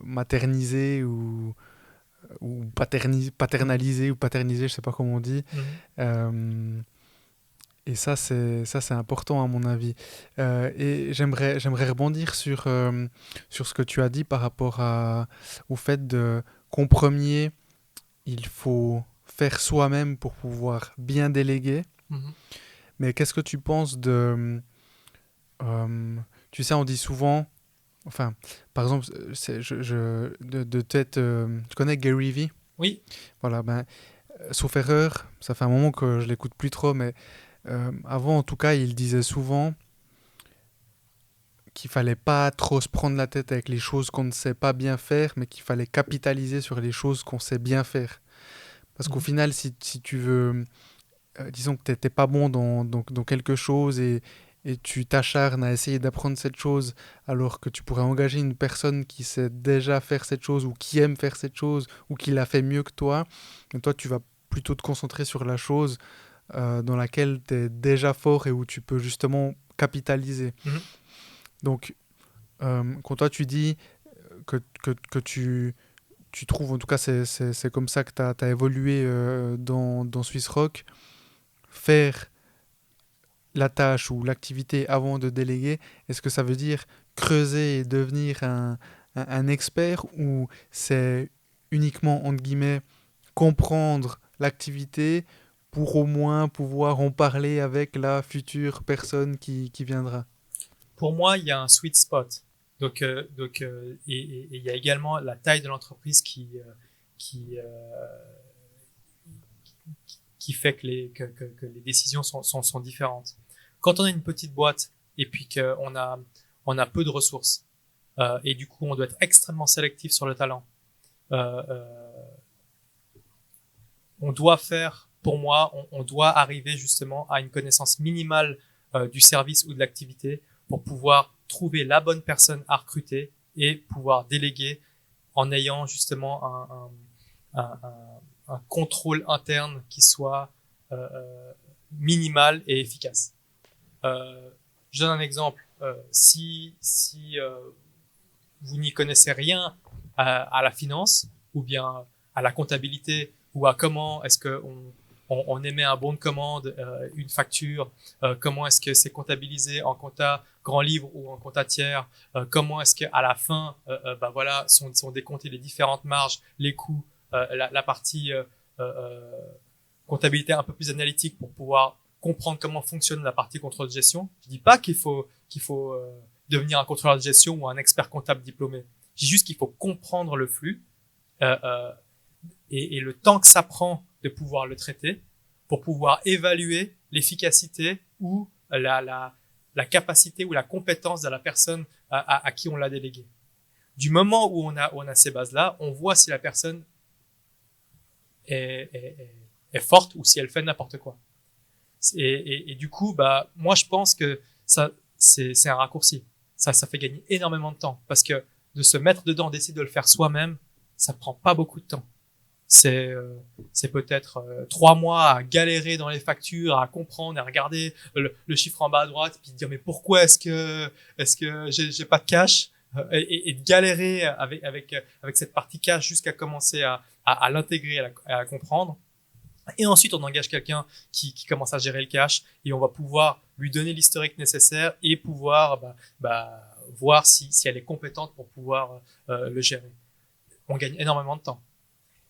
materniser ou paternaliser ou paterniser, je sais pas comment on dit. Mm-hmm. Euh, et ça c'est important à mon avis. Et j'aimerais rebondir sur ce que tu as dit par rapport au fait qu'en premier, il faut faire soi-même pour pouvoir bien déléguer. Mm-hmm. Mais qu'est-ce que tu penses euh, tu sais, on dit souvent, enfin, par exemple, de tête, tu connais Gary Vee? Oui. Voilà, ben, sauf erreur, ça fait un moment que je l'écoute plus trop, mais avant, en tout cas, il disait souvent qu'il fallait pas trop se prendre la tête avec les choses qu'on ne sait pas bien faire, mais qu'il fallait capitaliser sur les choses qu'on sait bien faire. Parce qu'au Mm-hmm. final, si tu veux, disons que tu n'étais pas bon dans quelque chose et tu t'acharnes à essayer d'apprendre cette chose alors que tu pourrais engager une personne qui sait déjà faire cette chose ou qui aime faire cette chose ou qui l'a fait mieux que toi, et toi tu vas plutôt te concentrer sur la chose dans laquelle tu es déjà fort et où tu peux justement capitaliser. Mm-hmm. Donc quand toi tu dis que tu trouves, en tout cas c'est comme ça que tu as évolué dans Swiss Rock, faire la tâche ou l'activité avant de déléguer, est-ce que ça veut dire creuser et devenir un expert ou c'est uniquement, entre guillemets, comprendre l'activité pour au moins pouvoir en parler avec la future personne qui viendra? Pour moi, il y a un sweet spot. Et il y a également la taille de l'entreprise qui, qui fait que les décisions sont différentes. Quand on a une petite boîte et puis on a peu de ressources et du coup on doit être extrêmement sélectif sur le talent, euh, euh, on doit faire, pour moi, on doit arriver justement à une connaissance minimale du service ou de l'activité pour pouvoir trouver la bonne personne à recruter et pouvoir déléguer en ayant justement un contrôle interne qui soit minimal et efficace. Je donne un exemple. Si vous n'y connaissez rien à la finance ou bien à la comptabilité ou à comment est-ce que on émet un bon de commande, une facture, comment est-ce que c'est comptabilisé en compta grand livre ou en compta tiers, comment est-ce que à la fin, voilà, sont décomptées les différentes marges, les coûts, la partie comptabilité un peu plus analytique pour pouvoir comprendre comment fonctionne la partie contrôle de gestion. Je dis pas qu'il faut devenir un contrôleur de gestion ou un expert comptable diplômé. Je dis juste qu'il faut comprendre le flux euh, euh, et le temps que ça prend de pouvoir le traiter pour pouvoir évaluer l'efficacité ou la capacité ou la compétence de la personne à qui on l'a délégué. Du moment où on a ces bases-là, on voit si la personne est forte ou si elle fait n'importe quoi. Et du coup, moi, je pense que ça, c'est un raccourci. Ça fait gagner énormément de temps parce que de se mettre dedans, d'essayer de le faire soi-même, ça prend pas beaucoup de temps. c'est c'est peut-être 3 mois à galérer dans les factures, à comprendre, à regarder le chiffre en bas à droite, puis de dire mais pourquoi est-ce que j'ai pas de cash, et de galérer avec cette partie cash jusqu'à commencer à l'intégrer, à la comprendre. Et ensuite, on engage quelqu'un qui commence à gérer le cash et on va pouvoir lui donner l'historique nécessaire et pouvoir voir si elle est compétente pour pouvoir le gérer. On gagne énormément de temps.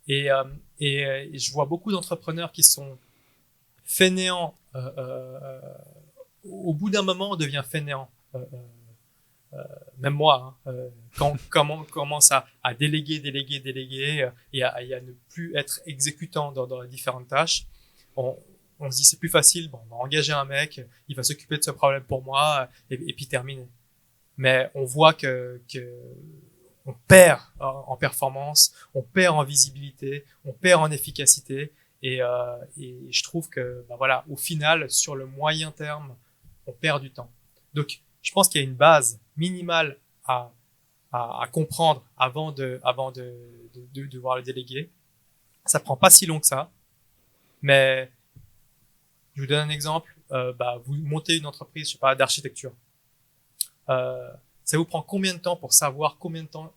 Et, euh, et je vois beaucoup d'entrepreneurs qui sont fainéants. Au bout d'un moment, on devient fainéant. Même moi, hein, quand on commence à déléguer, et à ne plus être exécutant dans les différentes tâches, on, on se dit c'est plus facile, bon, on va engager un mec, il va s'occuper de ce problème pour moi, et puis terminer. Mais on voit que on perd en performance, on perd en visibilité, on perd en efficacité, et je trouve que voilà, au final, sur le moyen terme, on perd du temps. Donc, je pense qu'il y a une base minimale à, à comprendre avant de devoir le déléguer. Ça prend pas si long que ça, mais je vous donne un exemple. Vous montez une entreprise, je sais pas, d'architecture. Euh, Ça vous prend combien de temps pour savoir combien de temps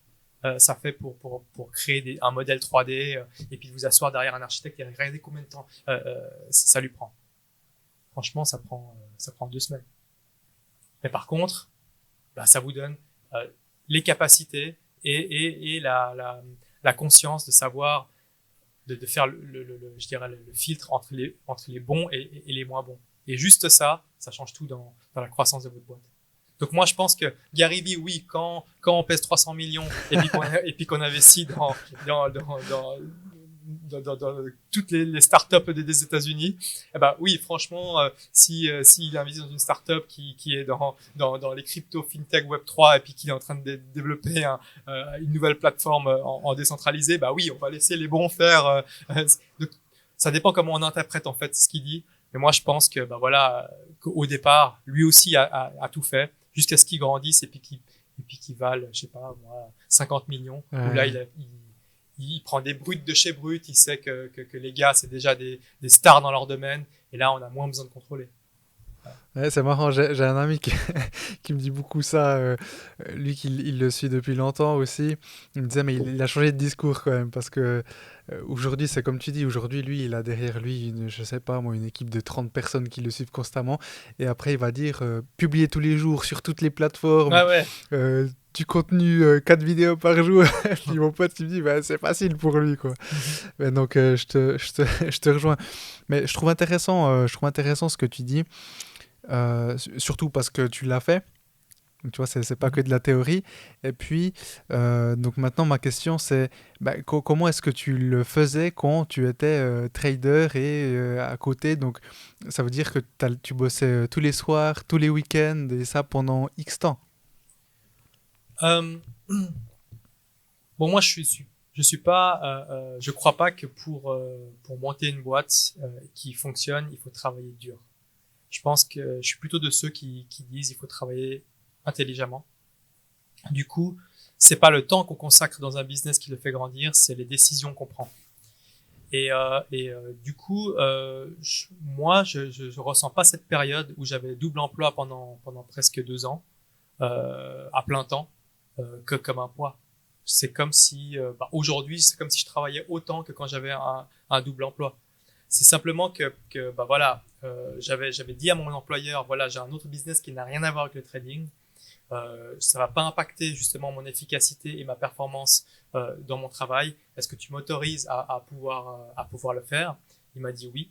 ça fait pour créer un modèle 3D, et puis vous asseoir derrière un architecte et regarder combien de temps ça lui prend. Franchement, ça prend 2 semaines. Mais par contre, ça vous donne les capacités et la conscience de savoir, de faire je dirais le filtre entre les bons et les moins bons. Et juste ça change tout dans la croissance de votre boîte. Donc moi, je pense que Gary Vee, oui, quand on pèse 300 millions et puis qu'on investit dans toutes les startups des États-Unis, oui, franchement, s'il investit dans une startup qui est dans les crypto, fintech, Web3, et puis qui est en train de développer une nouvelle plateforme en décentralisé, oui, on va laisser les bons faire. Donc, ça dépend comment on interprète en fait ce qu'il dit. Mais moi, je pense que voilà, qu'au départ, lui aussi a tout fait jusqu'à ce qu'il grandisse et puis qu'il valent, je sais pas moi, 50 millions. Où là, il prend des brutes de chez brutes. Il sait que les gars, c'est déjà des stars dans leur domaine. Et là, on a moins besoin de contrôler. Ouais, c'est marrant, j'ai un ami qui, qui me dit beaucoup ça, lui qui il le suit depuis longtemps aussi. Il me disait, mais il a changé de discours quand même, parce que aujourd'hui, c'est comme tu dis, aujourd'hui, lui, il a derrière lui, je sais pas moi, une équipe de 30 personnes qui le suivent constamment, et après, il va dire, publier tous les jours sur toutes les plateformes, Ouais, ouais. du contenu, 4 vidéos par jour. Puis mon pote, il me dit, bah, c'est facile pour lui, quoi. Mais donc, je te rejoins. Mais je trouve intéressant ce que tu dis. Surtout parce que tu l'as fait. Donc, tu vois, c'est pas que de la théorie. Et puis, donc maintenant, ma question, c'est comment est-ce que tu le faisais quand tu étais trader et à côté? Donc, ça veut dire que tu bossais tous les soirs, tous les week-ends, et ça pendant X temps. Euh, bon, moi, je suis pas, je crois pas que pour monter une boîte qui fonctionne, il faut travailler dur. Je pense que je suis plutôt de ceux qui disent il faut travailler intelligemment. Du coup, c'est pas le temps qu'on consacre dans un business qui le fait grandir, c'est les décisions qu'on prend. Du coup, moi, je ressens pas cette période où j'avais double emploi pendant presque 2 ans à plein temps que comme un poids. C'est comme si aujourd'hui, c'est comme si je travaillais autant que quand j'avais un double emploi. C'est simplement que voilà, j'avais dit à mon employeur, voilà, j'ai un autre business qui n'a rien à voir avec le trading. Ça va pas impacter justement mon efficacité et ma performance dans mon travail. Est-ce que tu m'autorises à pouvoir le faire? Il m'a dit oui.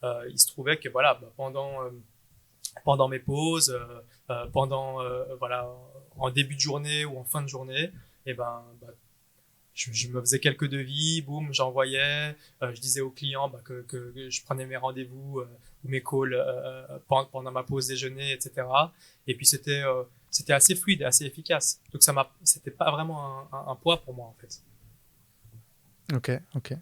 Il se trouvait que voilà, pendant mes pauses, pendant voilà, en début de journée ou en fin de journée, et je me faisais quelques devis, boum, j'envoyais, je disais aux clients que je prenais mes rendez-vous ou mes calls pendant ma pause déjeuner, etc. Et puis c'était assez fluide, assez efficace. Donc c'était pas vraiment un poids pour moi en fait. Ok, ok.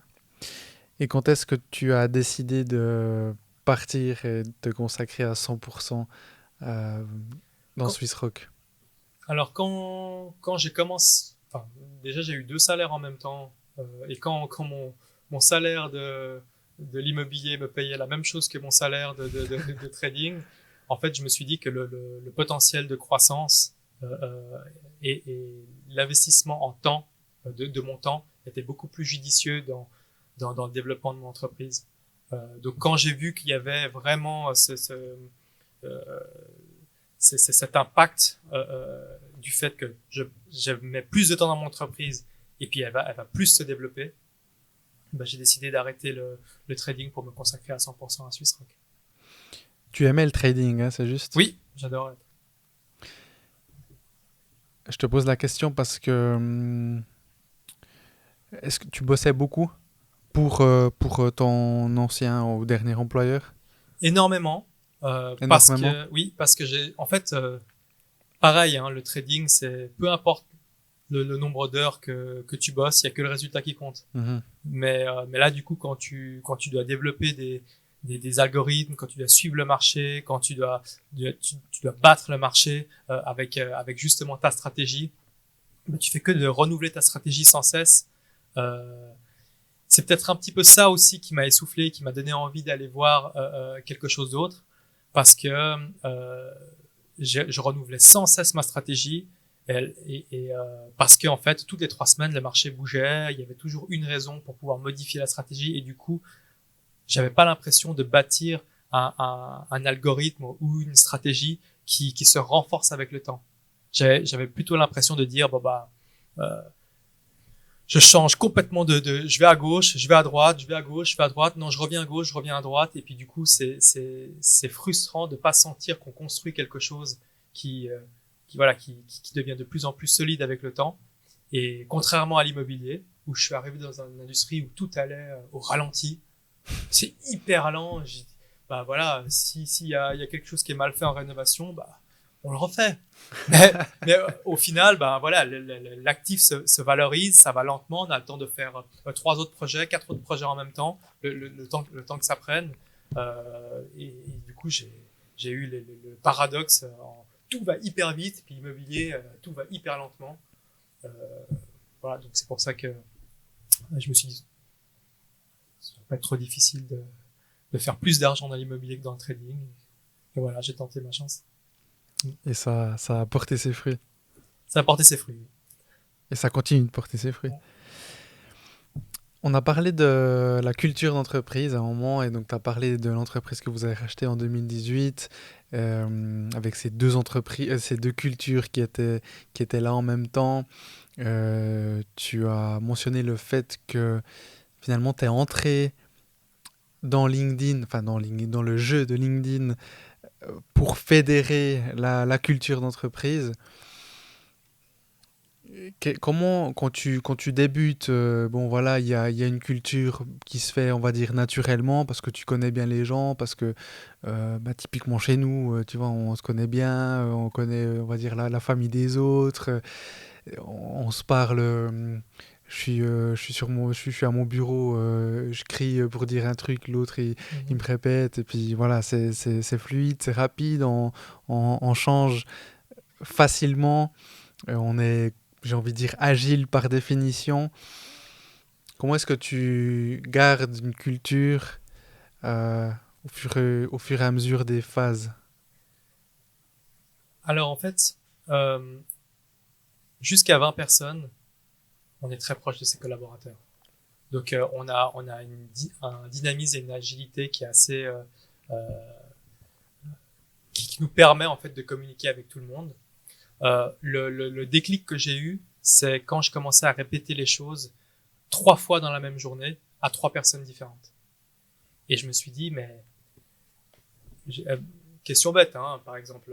Et quand est-ce que tu as décidé de partir et de te consacrer à 100% euh, dans Quand, Swiss Rock? alors quand j'ai commencé, enfin déjà j'ai eu 2 salaires en même temps, et quand mon salaire de l'immobilier me payait la même chose que mon salaire de trading, en fait, je me suis dit que le potentiel de croissance et l'investissement en temps, de mon temps, était beaucoup plus judicieux dans le développement de mon entreprise. Donc, quand j'ai vu qu'il y avait vraiment euh, cet impact du fait que je mets plus de temps dans mon entreprise et puis elle va plus se développer, ben, j'ai décidé d'arrêter le trading pour me consacrer à 100% à Swiss Rock. Tu aimais le trading, hein, c'est juste? Oui, j'adore. Je te pose la question parce que est-ce que tu bossais beaucoup pour ton ancien ou dernier employeur? Énormément. Énormément. Parce que en fait, pareil, hein, le trading, c'est peu importe le nombre d'heures que tu bosses, il y a que le résultat qui compte. Mhm. Mais là, du coup, quand tu dois développer des algorithmes, quand tu dois suivre le marché, quand tu dois battre le marché avec justement ta stratégie, ben, tu fais que de renouveler ta stratégie sans cesse. Euh, c'est peut-être un petit peu ça aussi qui m'a essoufflé, qui m'a donné envie d'aller voir quelque chose d'autre, parce que je renouvelais sans cesse ma stratégie, parce que en fait, toutes les 3 semaines, le marché bougeait, il y avait toujours une raison pour pouvoir modifier la stratégie, et du coup, j'avais pas l'impression de bâtir un algorithme ou une stratégie qui se renforce avec le temps. J'avais plutôt l'impression de dire, bon bah, euh, je change complètement je vais à gauche, je vais à droite, je vais à gauche, je vais à droite, non, je reviens à gauche, je reviens à droite, et puis du coup, c'est frustrant de pas sentir qu'on construit quelque chose qui, euh, qui devient de plus en plus solide avec le temps. Et contrairement à l'immobilier, où je suis arrivé dans une industrie où tout allait au ralenti, c'est hyper lent. Bah voilà, s'il y a quelque chose qui est mal fait en rénovation, bah on le refait. Mais au final, bah voilà, l'actif se valorise, ça va lentement. On a le temps de faire 3 autres projets, 4 autres projets en même temps, le temps que ça prenne. Et du coup, j'ai eu le paradoxe. Tout va hyper vite, puis immobilier, tout va hyper lentement. Euh, voilà, donc c'est pour ça que je me suis dit, ça va pas être trop difficile de faire plus d'argent dans l'immobilier que dans le trading. Et voilà, j'ai tenté ma chance. Et ça a porté ses fruits. Ça a porté ses fruits. Et ça continue de porter ses fruits. On a parlé de la culture d'entreprise à un moment, et donc tu as parlé de l'entreprise que vous avez rachetée en 2018, avec ces deux entreprises, ces deux cultures qui étaient là en même temps. Tu as mentionné le fait que finalement tu es entré dans LinkedIn, enfin dans le jeu de LinkedIn, pour fédérer la culture d'entreprise. Comment, quand tu débutes, bon voilà, il y a une culture qui se fait, on va dire, naturellement, parce que tu connais bien les gens, parce que bah, typiquement chez nous, tu vois, on se connaît bien, on connaît, on va dire, la famille des autres, on se parle. Je suis à mon bureau, je crie pour dire un truc, l'autre il me répète, et puis voilà, c'est fluide, c'est rapide, on change facilement, on est, j'ai envie de dire, agile par définition. Comment est-ce que tu gardes une culture euh, au fur et à mesure des phases? Alors en fait, euh, jusqu'à 20 personnes, on est très proche de ses collaborateurs. Donc on a un dynamisme et une agilité qui est assez euh, qui nous permet en fait de communiquer avec tout le monde. Le déclic que j'ai eu, c'est quand je commençais à répéter les choses 3 fois dans la même journée à 3 personnes différentes. Et je me suis dit, mais question bête, hein, par exemple,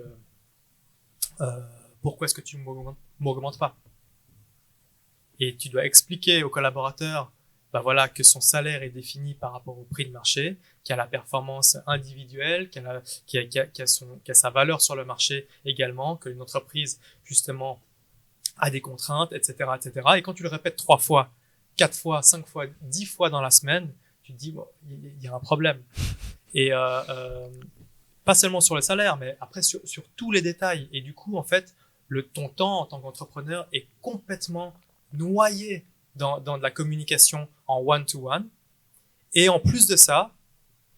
euh, pourquoi est-ce que tu m'augmentes pas? Et tu dois expliquer au collaborateur, bah voilà, que son salaire est défini par rapport au prix de marché, qu'il y a la performance individuelle, qu'il y a sa valeur sur le marché également, que une entreprise, justement, a des contraintes, etc., etc. Et quand tu le répètes 3 fois, 4 fois, 5 fois, 10 fois dans la semaine, tu te dis, bon, il y a un problème. Et pas seulement sur le salaire, mais après sur tous les détails. Et du coup, en fait, ton temps en tant qu'entrepreneur est complètement noyé dans de la communication en one-to-one. Et en plus de ça,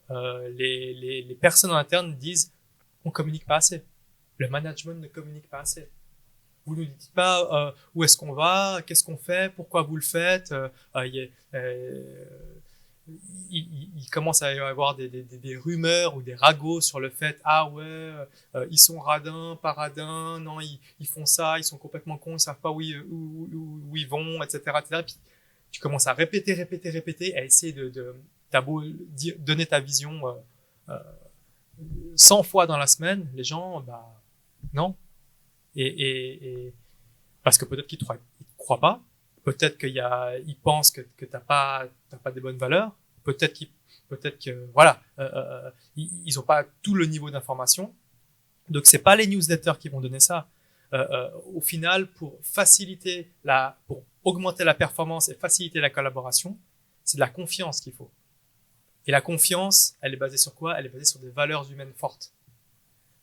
les personnes en interne disent on communique pas assez. Le management ne communique pas assez. Vous ne nous dites pas où est-ce qu'on va, qu'est-ce qu'on fait, pourquoi vous le faites. Il commence à y avoir des rumeurs ou des ragots sur le fait ah ouais ils sont radins, pas radins, non ils font ça, ils sont complètement cons, ils savent pas où ils vont, etc., etc. Puis tu commences à répéter, à essayer t'as beau donner ta vision 100 fois dans la semaine, les gens bah non. Et parce que peut-être qu'ils te croient pas, peut-être ils pensent que t'as pas des bonnes valeurs, peut-être que voilà, ils ont pas tout le niveau d'information. Donc c'est pas les newsletters qui vont donner ça. Au final, pour augmenter la performance et faciliter la collaboration, c'est de la confiance qu'il faut. Et la confiance, elle est basée sur quoi? Elle est basée sur des valeurs humaines fortes.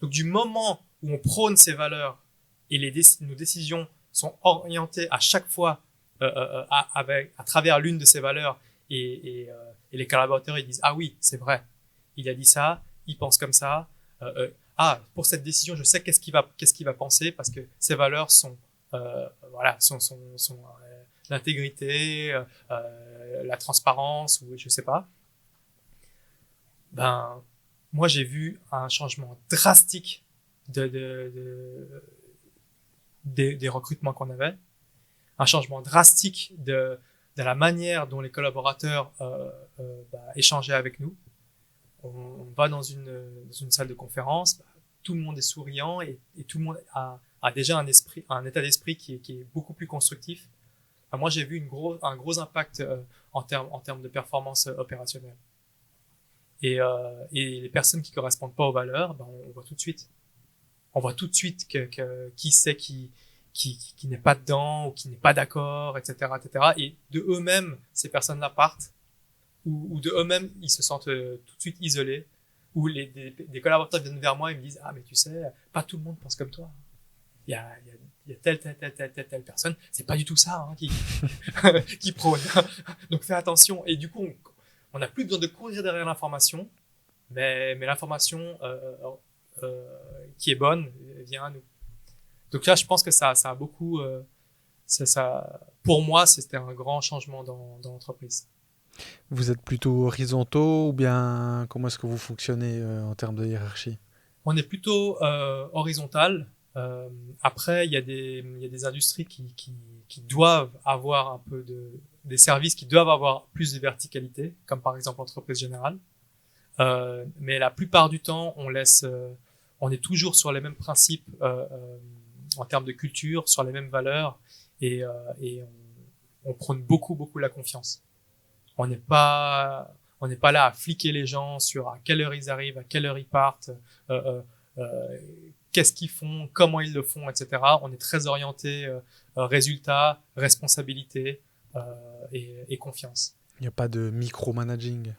Donc du moment où on prône ces valeurs et nos décisions sont orientées à chaque fois à travers l'une de ces valeurs et les collaborateurs ils disent ah oui c'est vrai, il a dit ça, il pense comme ça, pour cette décision je sais qu'est-ce qu'il va penser parce que ces valeurs sont voilà sont l'intégrité, la transparence ou je sais pas. Ben moi j'ai vu un changement drastique des recrutements qu'on avait, un changement drastique de la manière dont les collaborateurs échangeaient avec nous. On va dans une salle de conférence, tout le monde est souriant et tout le monde a déjà un état d'esprit qui est beaucoup plus constructif. Moi, j'ai vu un gros impact en termes de performance opérationnelle. Et les personnes qui correspondent pas aux valeurs, on voit tout de suite. On voit tout de suite qui c'est qui n'est pas dedans ou qui n'est pas d'accord, etc., etc. Et de eux-mêmes, ces personnes-là partent, ou de eux-mêmes, ils se sentent tout de suite isolés, ou des collaborateurs viennent vers moi et me disent ah mais tu sais, pas tout le monde pense comme toi. Il y a telle personne, c'est pas du tout ça qui prône. Donc fais attention. Et du coup, on n'a plus besoin de courir derrière l'information, mais l'information qui est bonne vient à nous. Donc là, je pense que ça a beaucoup, pour moi, c'était un grand changement dans l'entreprise. Vous êtes plutôt horizontaux ou bien comment est-ce que vous fonctionnez en termes de hiérarchie? On est plutôt horizontal. Après, il y a des industries qui doivent avoir des services qui doivent avoir plus de verticalité, comme par exemple l'entreprise générale. Mais la plupart du temps, on est toujours sur les mêmes principes en termes de culture, sur les mêmes valeurs, et on prône beaucoup la confiance. On n'est pas là à fliquer les gens sur à quelle heure ils arrivent, à quelle heure ils partent, qu'est-ce qu'ils font, comment ils le font, etc. On est très orienté résultat, responsabilité et confiance. Il n'y a pas de micromanaging.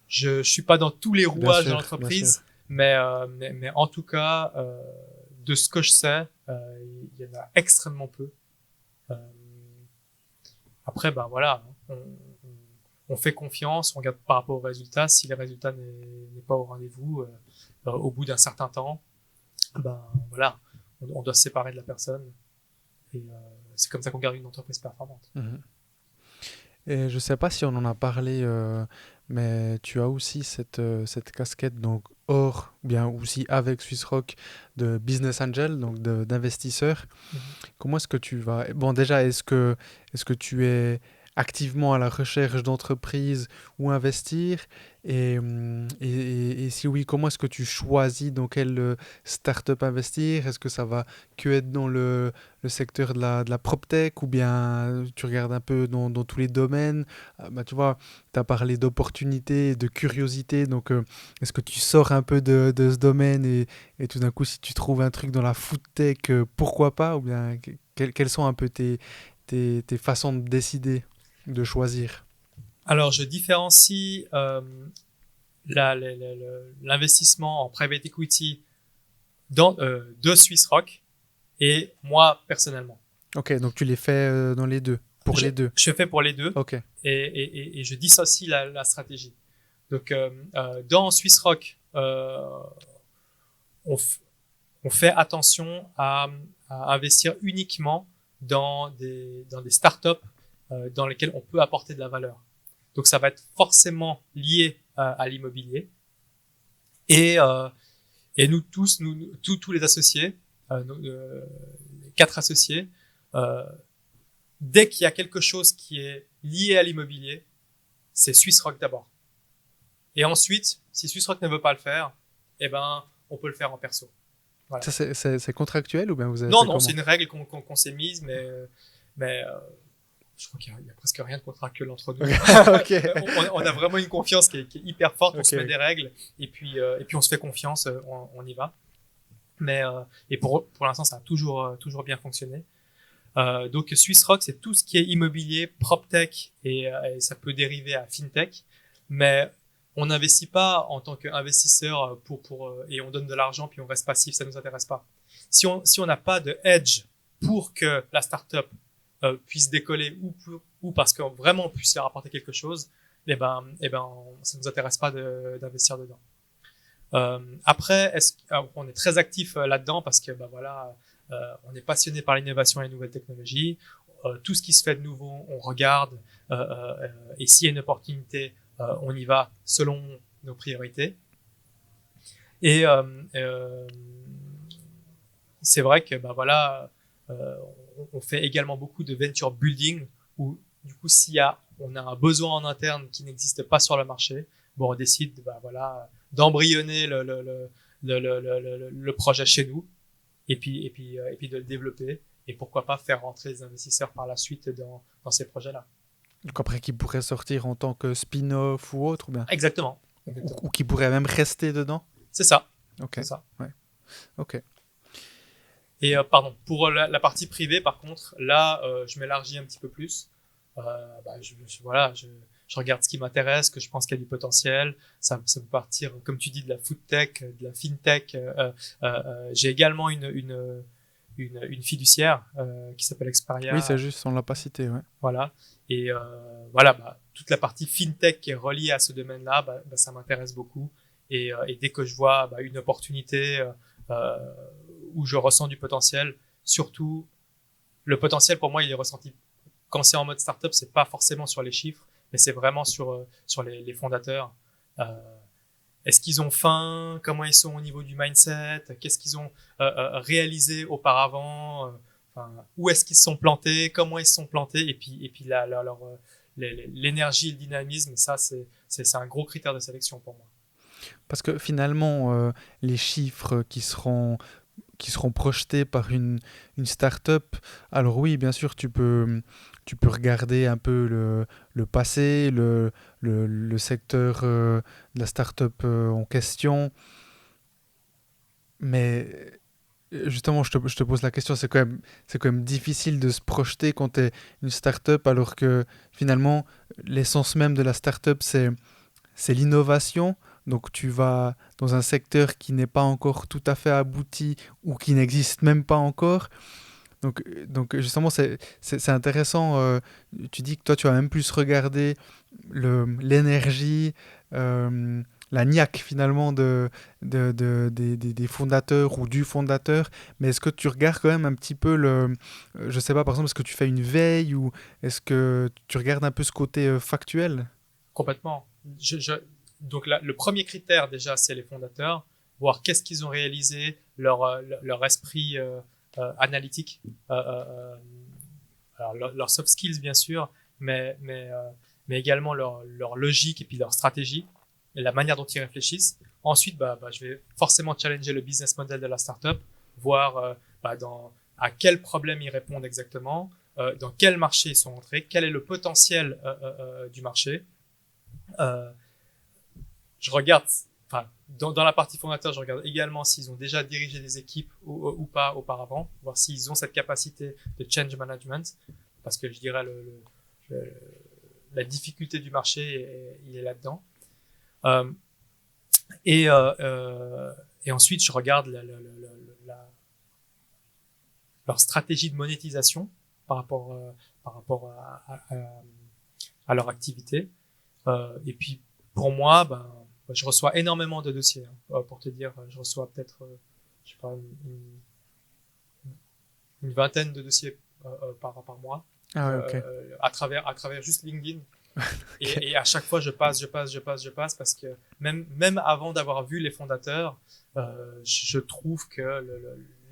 Je suis pas dans tous les rouages de l'entreprise, mais en tout cas, de ce que je sais, il y en a extrêmement peu. Après, voilà, on fait confiance, on regarde par rapport aux résultats. Si les résultats n'est pas au rendez-vous, au bout d'un certain temps, voilà, on doit se séparer de la personne. Et c'est comme ça qu'on garde une entreprise performante. Mmh. Et je ne sais pas si on en a parlé, mais tu as aussi cette casquette, donc hors, bien aussi avec SwissRock, de business angel, donc d'investisseur. Mmh. Comment est-ce que tu vas... Bon, déjà, est-ce que tu es activement à la recherche d'entreprises où investir et si oui, comment est-ce que tu choisis dans quelle start-up investir? Est-ce que ça va que être dans le secteur de la PropTech ou bien tu regardes un peu dans tous les domaines? Tu vois, tu as parlé d'opportunités, de curiosité, donc est-ce que tu sors un peu de ce domaine et tout d'un coup, si tu trouves un truc dans la foodtech, pourquoi pas? Ou bien quelles sont un peu tes façons de décider, de choisir? Alors, je différencie l'investissement en private equity de SwissRock et moi personnellement. Ok, donc tu les fais dans les deux, les deux. Je fais pour les deux. Ok. et je dissocie la stratégie. Donc, dans Swiss Rock, on, on fait attention à investir uniquement dans des startups dans lesquelles on peut apporter de la valeur. Donc, ça va être forcément lié à l'immobilier. Et nous tous, tous les associés, les 4 associés, dès qu'il y a quelque chose qui est lié à l'immobilier, c'est Swiss Rock d'abord. Et ensuite, si Swiss Rock ne veut pas le faire, eh ben, on peut le faire en perso. Voilà. Ça, c'est contractuel ou bien vous avez Non, fait non, comment? c'est une règle qu'on s'est mise, mais je crois qu'il y a presque rien de contractuel entre nous. Ok. On a vraiment une confiance qui est hyper forte. On se met Ok. des règles et puis on se fait confiance. On y va. Mais et pour l'instant, ça a toujours bien fonctionné. Donc Swiss Rock, c'est tout ce qui est immobilier, PropTech et ça peut dériver à FinTech. Mais on n'investit pas en tant qu'investisseur et on donne de l'argent puis on reste passif, ça nous intéresse pas. Si on n'a pas de hedge pour que la startup puisse décoller ou parce que vraiment on puisse leur apporter quelque chose, ça nous intéresse pas d'investir dedans. Après, on est très actif là-dedans parce que voilà, on est passionné par l'innovation et les nouvelles technologies. Tout ce qui se fait de nouveau, on regarde et s'il y a une opportunité, on y va selon nos priorités. Et c'est vrai que voilà, on fait également beaucoup de venture building où du coup on a un besoin en interne qui n'existe pas sur le marché, on décide voilà d'embryonner le projet chez nous et puis de le développer et pourquoi pas faire rentrer les investisseurs par la suite dans ces projets-là. Donc après, qui pourrait sortir en tant que spin-off ou autre, ou bien Exactement. ou qui pourrait même rester dedans. C'est ça. Ok. C'est ça. Ouais. Ok. Et pardon, pour la partie privée, par contre, là, je m'élargis un petit peu plus. Voilà, je regarde ce qui m'intéresse, que je pense qu'il y a du potentiel. Ça peut partir, comme tu dis, de la food tech, de la fintech. J'ai également une fiduciaire qui s'appelle Experia. Oui, c'est juste, on l'a pas cité, ouais. Voilà. Et voilà, toute la partie fintech qui est reliée à ce domaine-là, ça m'intéresse beaucoup. Et dès que je vois une opportunité où je ressens du potentiel, surtout le potentiel pour moi il est ressenti quand c'est en mode startup, c'est pas forcément sur les chiffres, mais c'est vraiment sur les fondateurs. Euh, Est-ce qu'ils ont faim? Comment ils sont au niveau du mindset? Qu'est-ce qu'ils ont réalisé auparavant? Enfin, où est-ce qu'ils se sont plantés? Comment ils se sont plantés? Et puis l'énergie et le dynamisme, ça c'est un gros critère de sélection pour moi. Parce que finalement, les chiffres qui seront projetés par une start-up, alors oui, bien sûr, tu peux regarder un peu le passé, le secteur de la start-up en question, mais justement, je te pose la question, c'est quand même difficile de se projeter quand tu es une start-up, alors que finalement, l'essence même de la start-up, c'est l'innovation. Donc tu vas dans un secteur qui n'est pas encore tout à fait abouti ou qui n'existe même pas encore. Donc justement, c'est intéressant. Tu dis que toi, tu vas même plus regarder l'énergie, la niaque finalement des fondateurs ou du fondateur. Mais est-ce que tu regardes quand même un petit peu je sais pas, par exemple, est-ce que tu fais une veille ou est-ce que tu regardes un peu ce côté factuel? Complètement. Donc là, le premier critère déjà, c'est les fondateurs, voir qu'est-ce qu'ils ont réalisé, leur esprit analytique, alors leur soft skills bien sûr, mais également leur logique et puis leur stratégie et la manière dont ils réfléchissent. Ensuite, je vais forcément challenger le business model de la startup, voir à quel problème ils répondent exactement, dans quel marché ils sont entrés, quel est le potentiel du marché. Euh, je regarde, enfin, dans la partie fondateur, je regarde également s'ils ont déjà dirigé des équipes ou pas auparavant, voir s'ils ont cette capacité de change management, parce que je dirais la difficulté du marché, il est là-dedans. Euh, et, euh, euh, et ensuite, je regarde leur stratégie de monétisation par rapport à leur activité. Et puis pour moi, je reçois énormément de dossiers. Pour te dire, je reçois peut-être, je sais pas, une vingtaine de dossiers par mois. Ah ouais, ok. À travers juste LinkedIn. Okay. Et à chaque fois, je passe parce que même avant d'avoir vu les fondateurs, je trouve que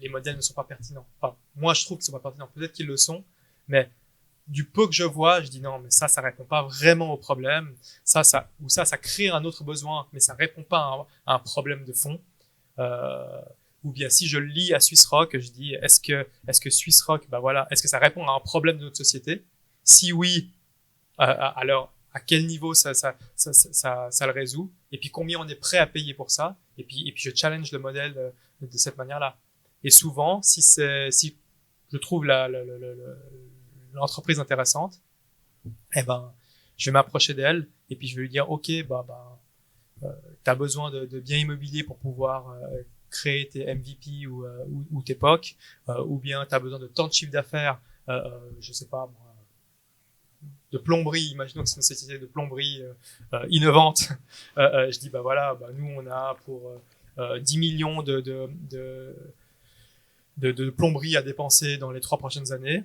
les modèles ne sont pas pertinents. Enfin, moi, je trouve qu'ils sont pas pertinents. Peut-être qu'ils le sont, mais du peu que je vois, je dis non, mais ça répond pas vraiment au problème. Ça crée un autre besoin, mais ça répond pas à un problème de fond. Ou bien si je le lis à Swiss Rock, je dis est-ce que Swiss Rock, est-ce que ça répond à un problème de notre société? Si oui, alors à quel niveau ça le résout? Et puis combien on est prêt à payer pour ça? Et puis je challenge le modèle de cette manière-là. Et souvent, si je trouve l'entreprise intéressante, je vais m'approcher d'elle et puis je vais lui dire ok, t'as besoin de biens immobiliers pour pouvoir créer tes MVP ou tes POC, ou bien t'as besoin de tant de chiffre d'affaires, je sais pas moi, de plomberie, imaginons que c'est une société de plomberie innovante. Je dis nous on a pour 10 millions de plomberie à dépenser dans les 3 prochaines années.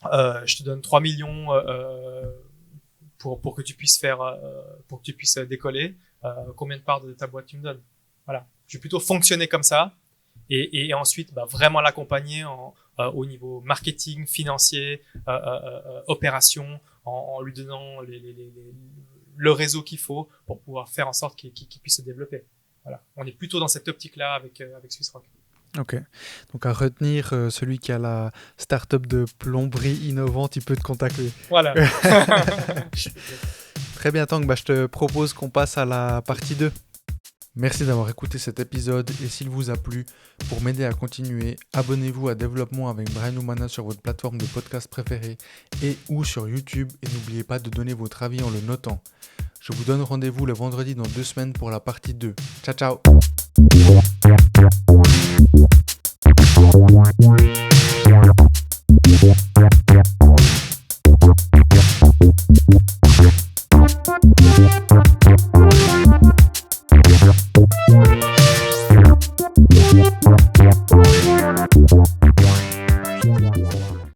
Je te donne 3 millions pour que tu puisses pour que tu puisses décoller. Combien de parts de ta boîte tu me donnes? Voilà. Je vais plutôt fonctionner comme ça et ensuite vraiment l'accompagner au niveau marketing, financier, opération, en lui donnant le réseau qu'il faut pour pouvoir faire en sorte qu'il puisse se développer. Voilà. On est plutôt dans cette optique-là avec Swiss Rock. Ok. Donc à retenir, celui qui a la start-up de plomberie innovante, il peut te contacter. Voilà. Très bien, Tank. Je te propose qu'on passe à la partie 2. Merci d'avoir écouté cet épisode et s'il vous a plu, pour m'aider à continuer, abonnez-vous à Développement avec Brian Oumana sur votre plateforme de podcast préférée et ou sur YouTube et n'oubliez pas de donner votre avis en le notant. Je vous donne rendez-vous le vendredi dans 2 semaines pour la partie 2. Ciao, ciao! We'll be right back.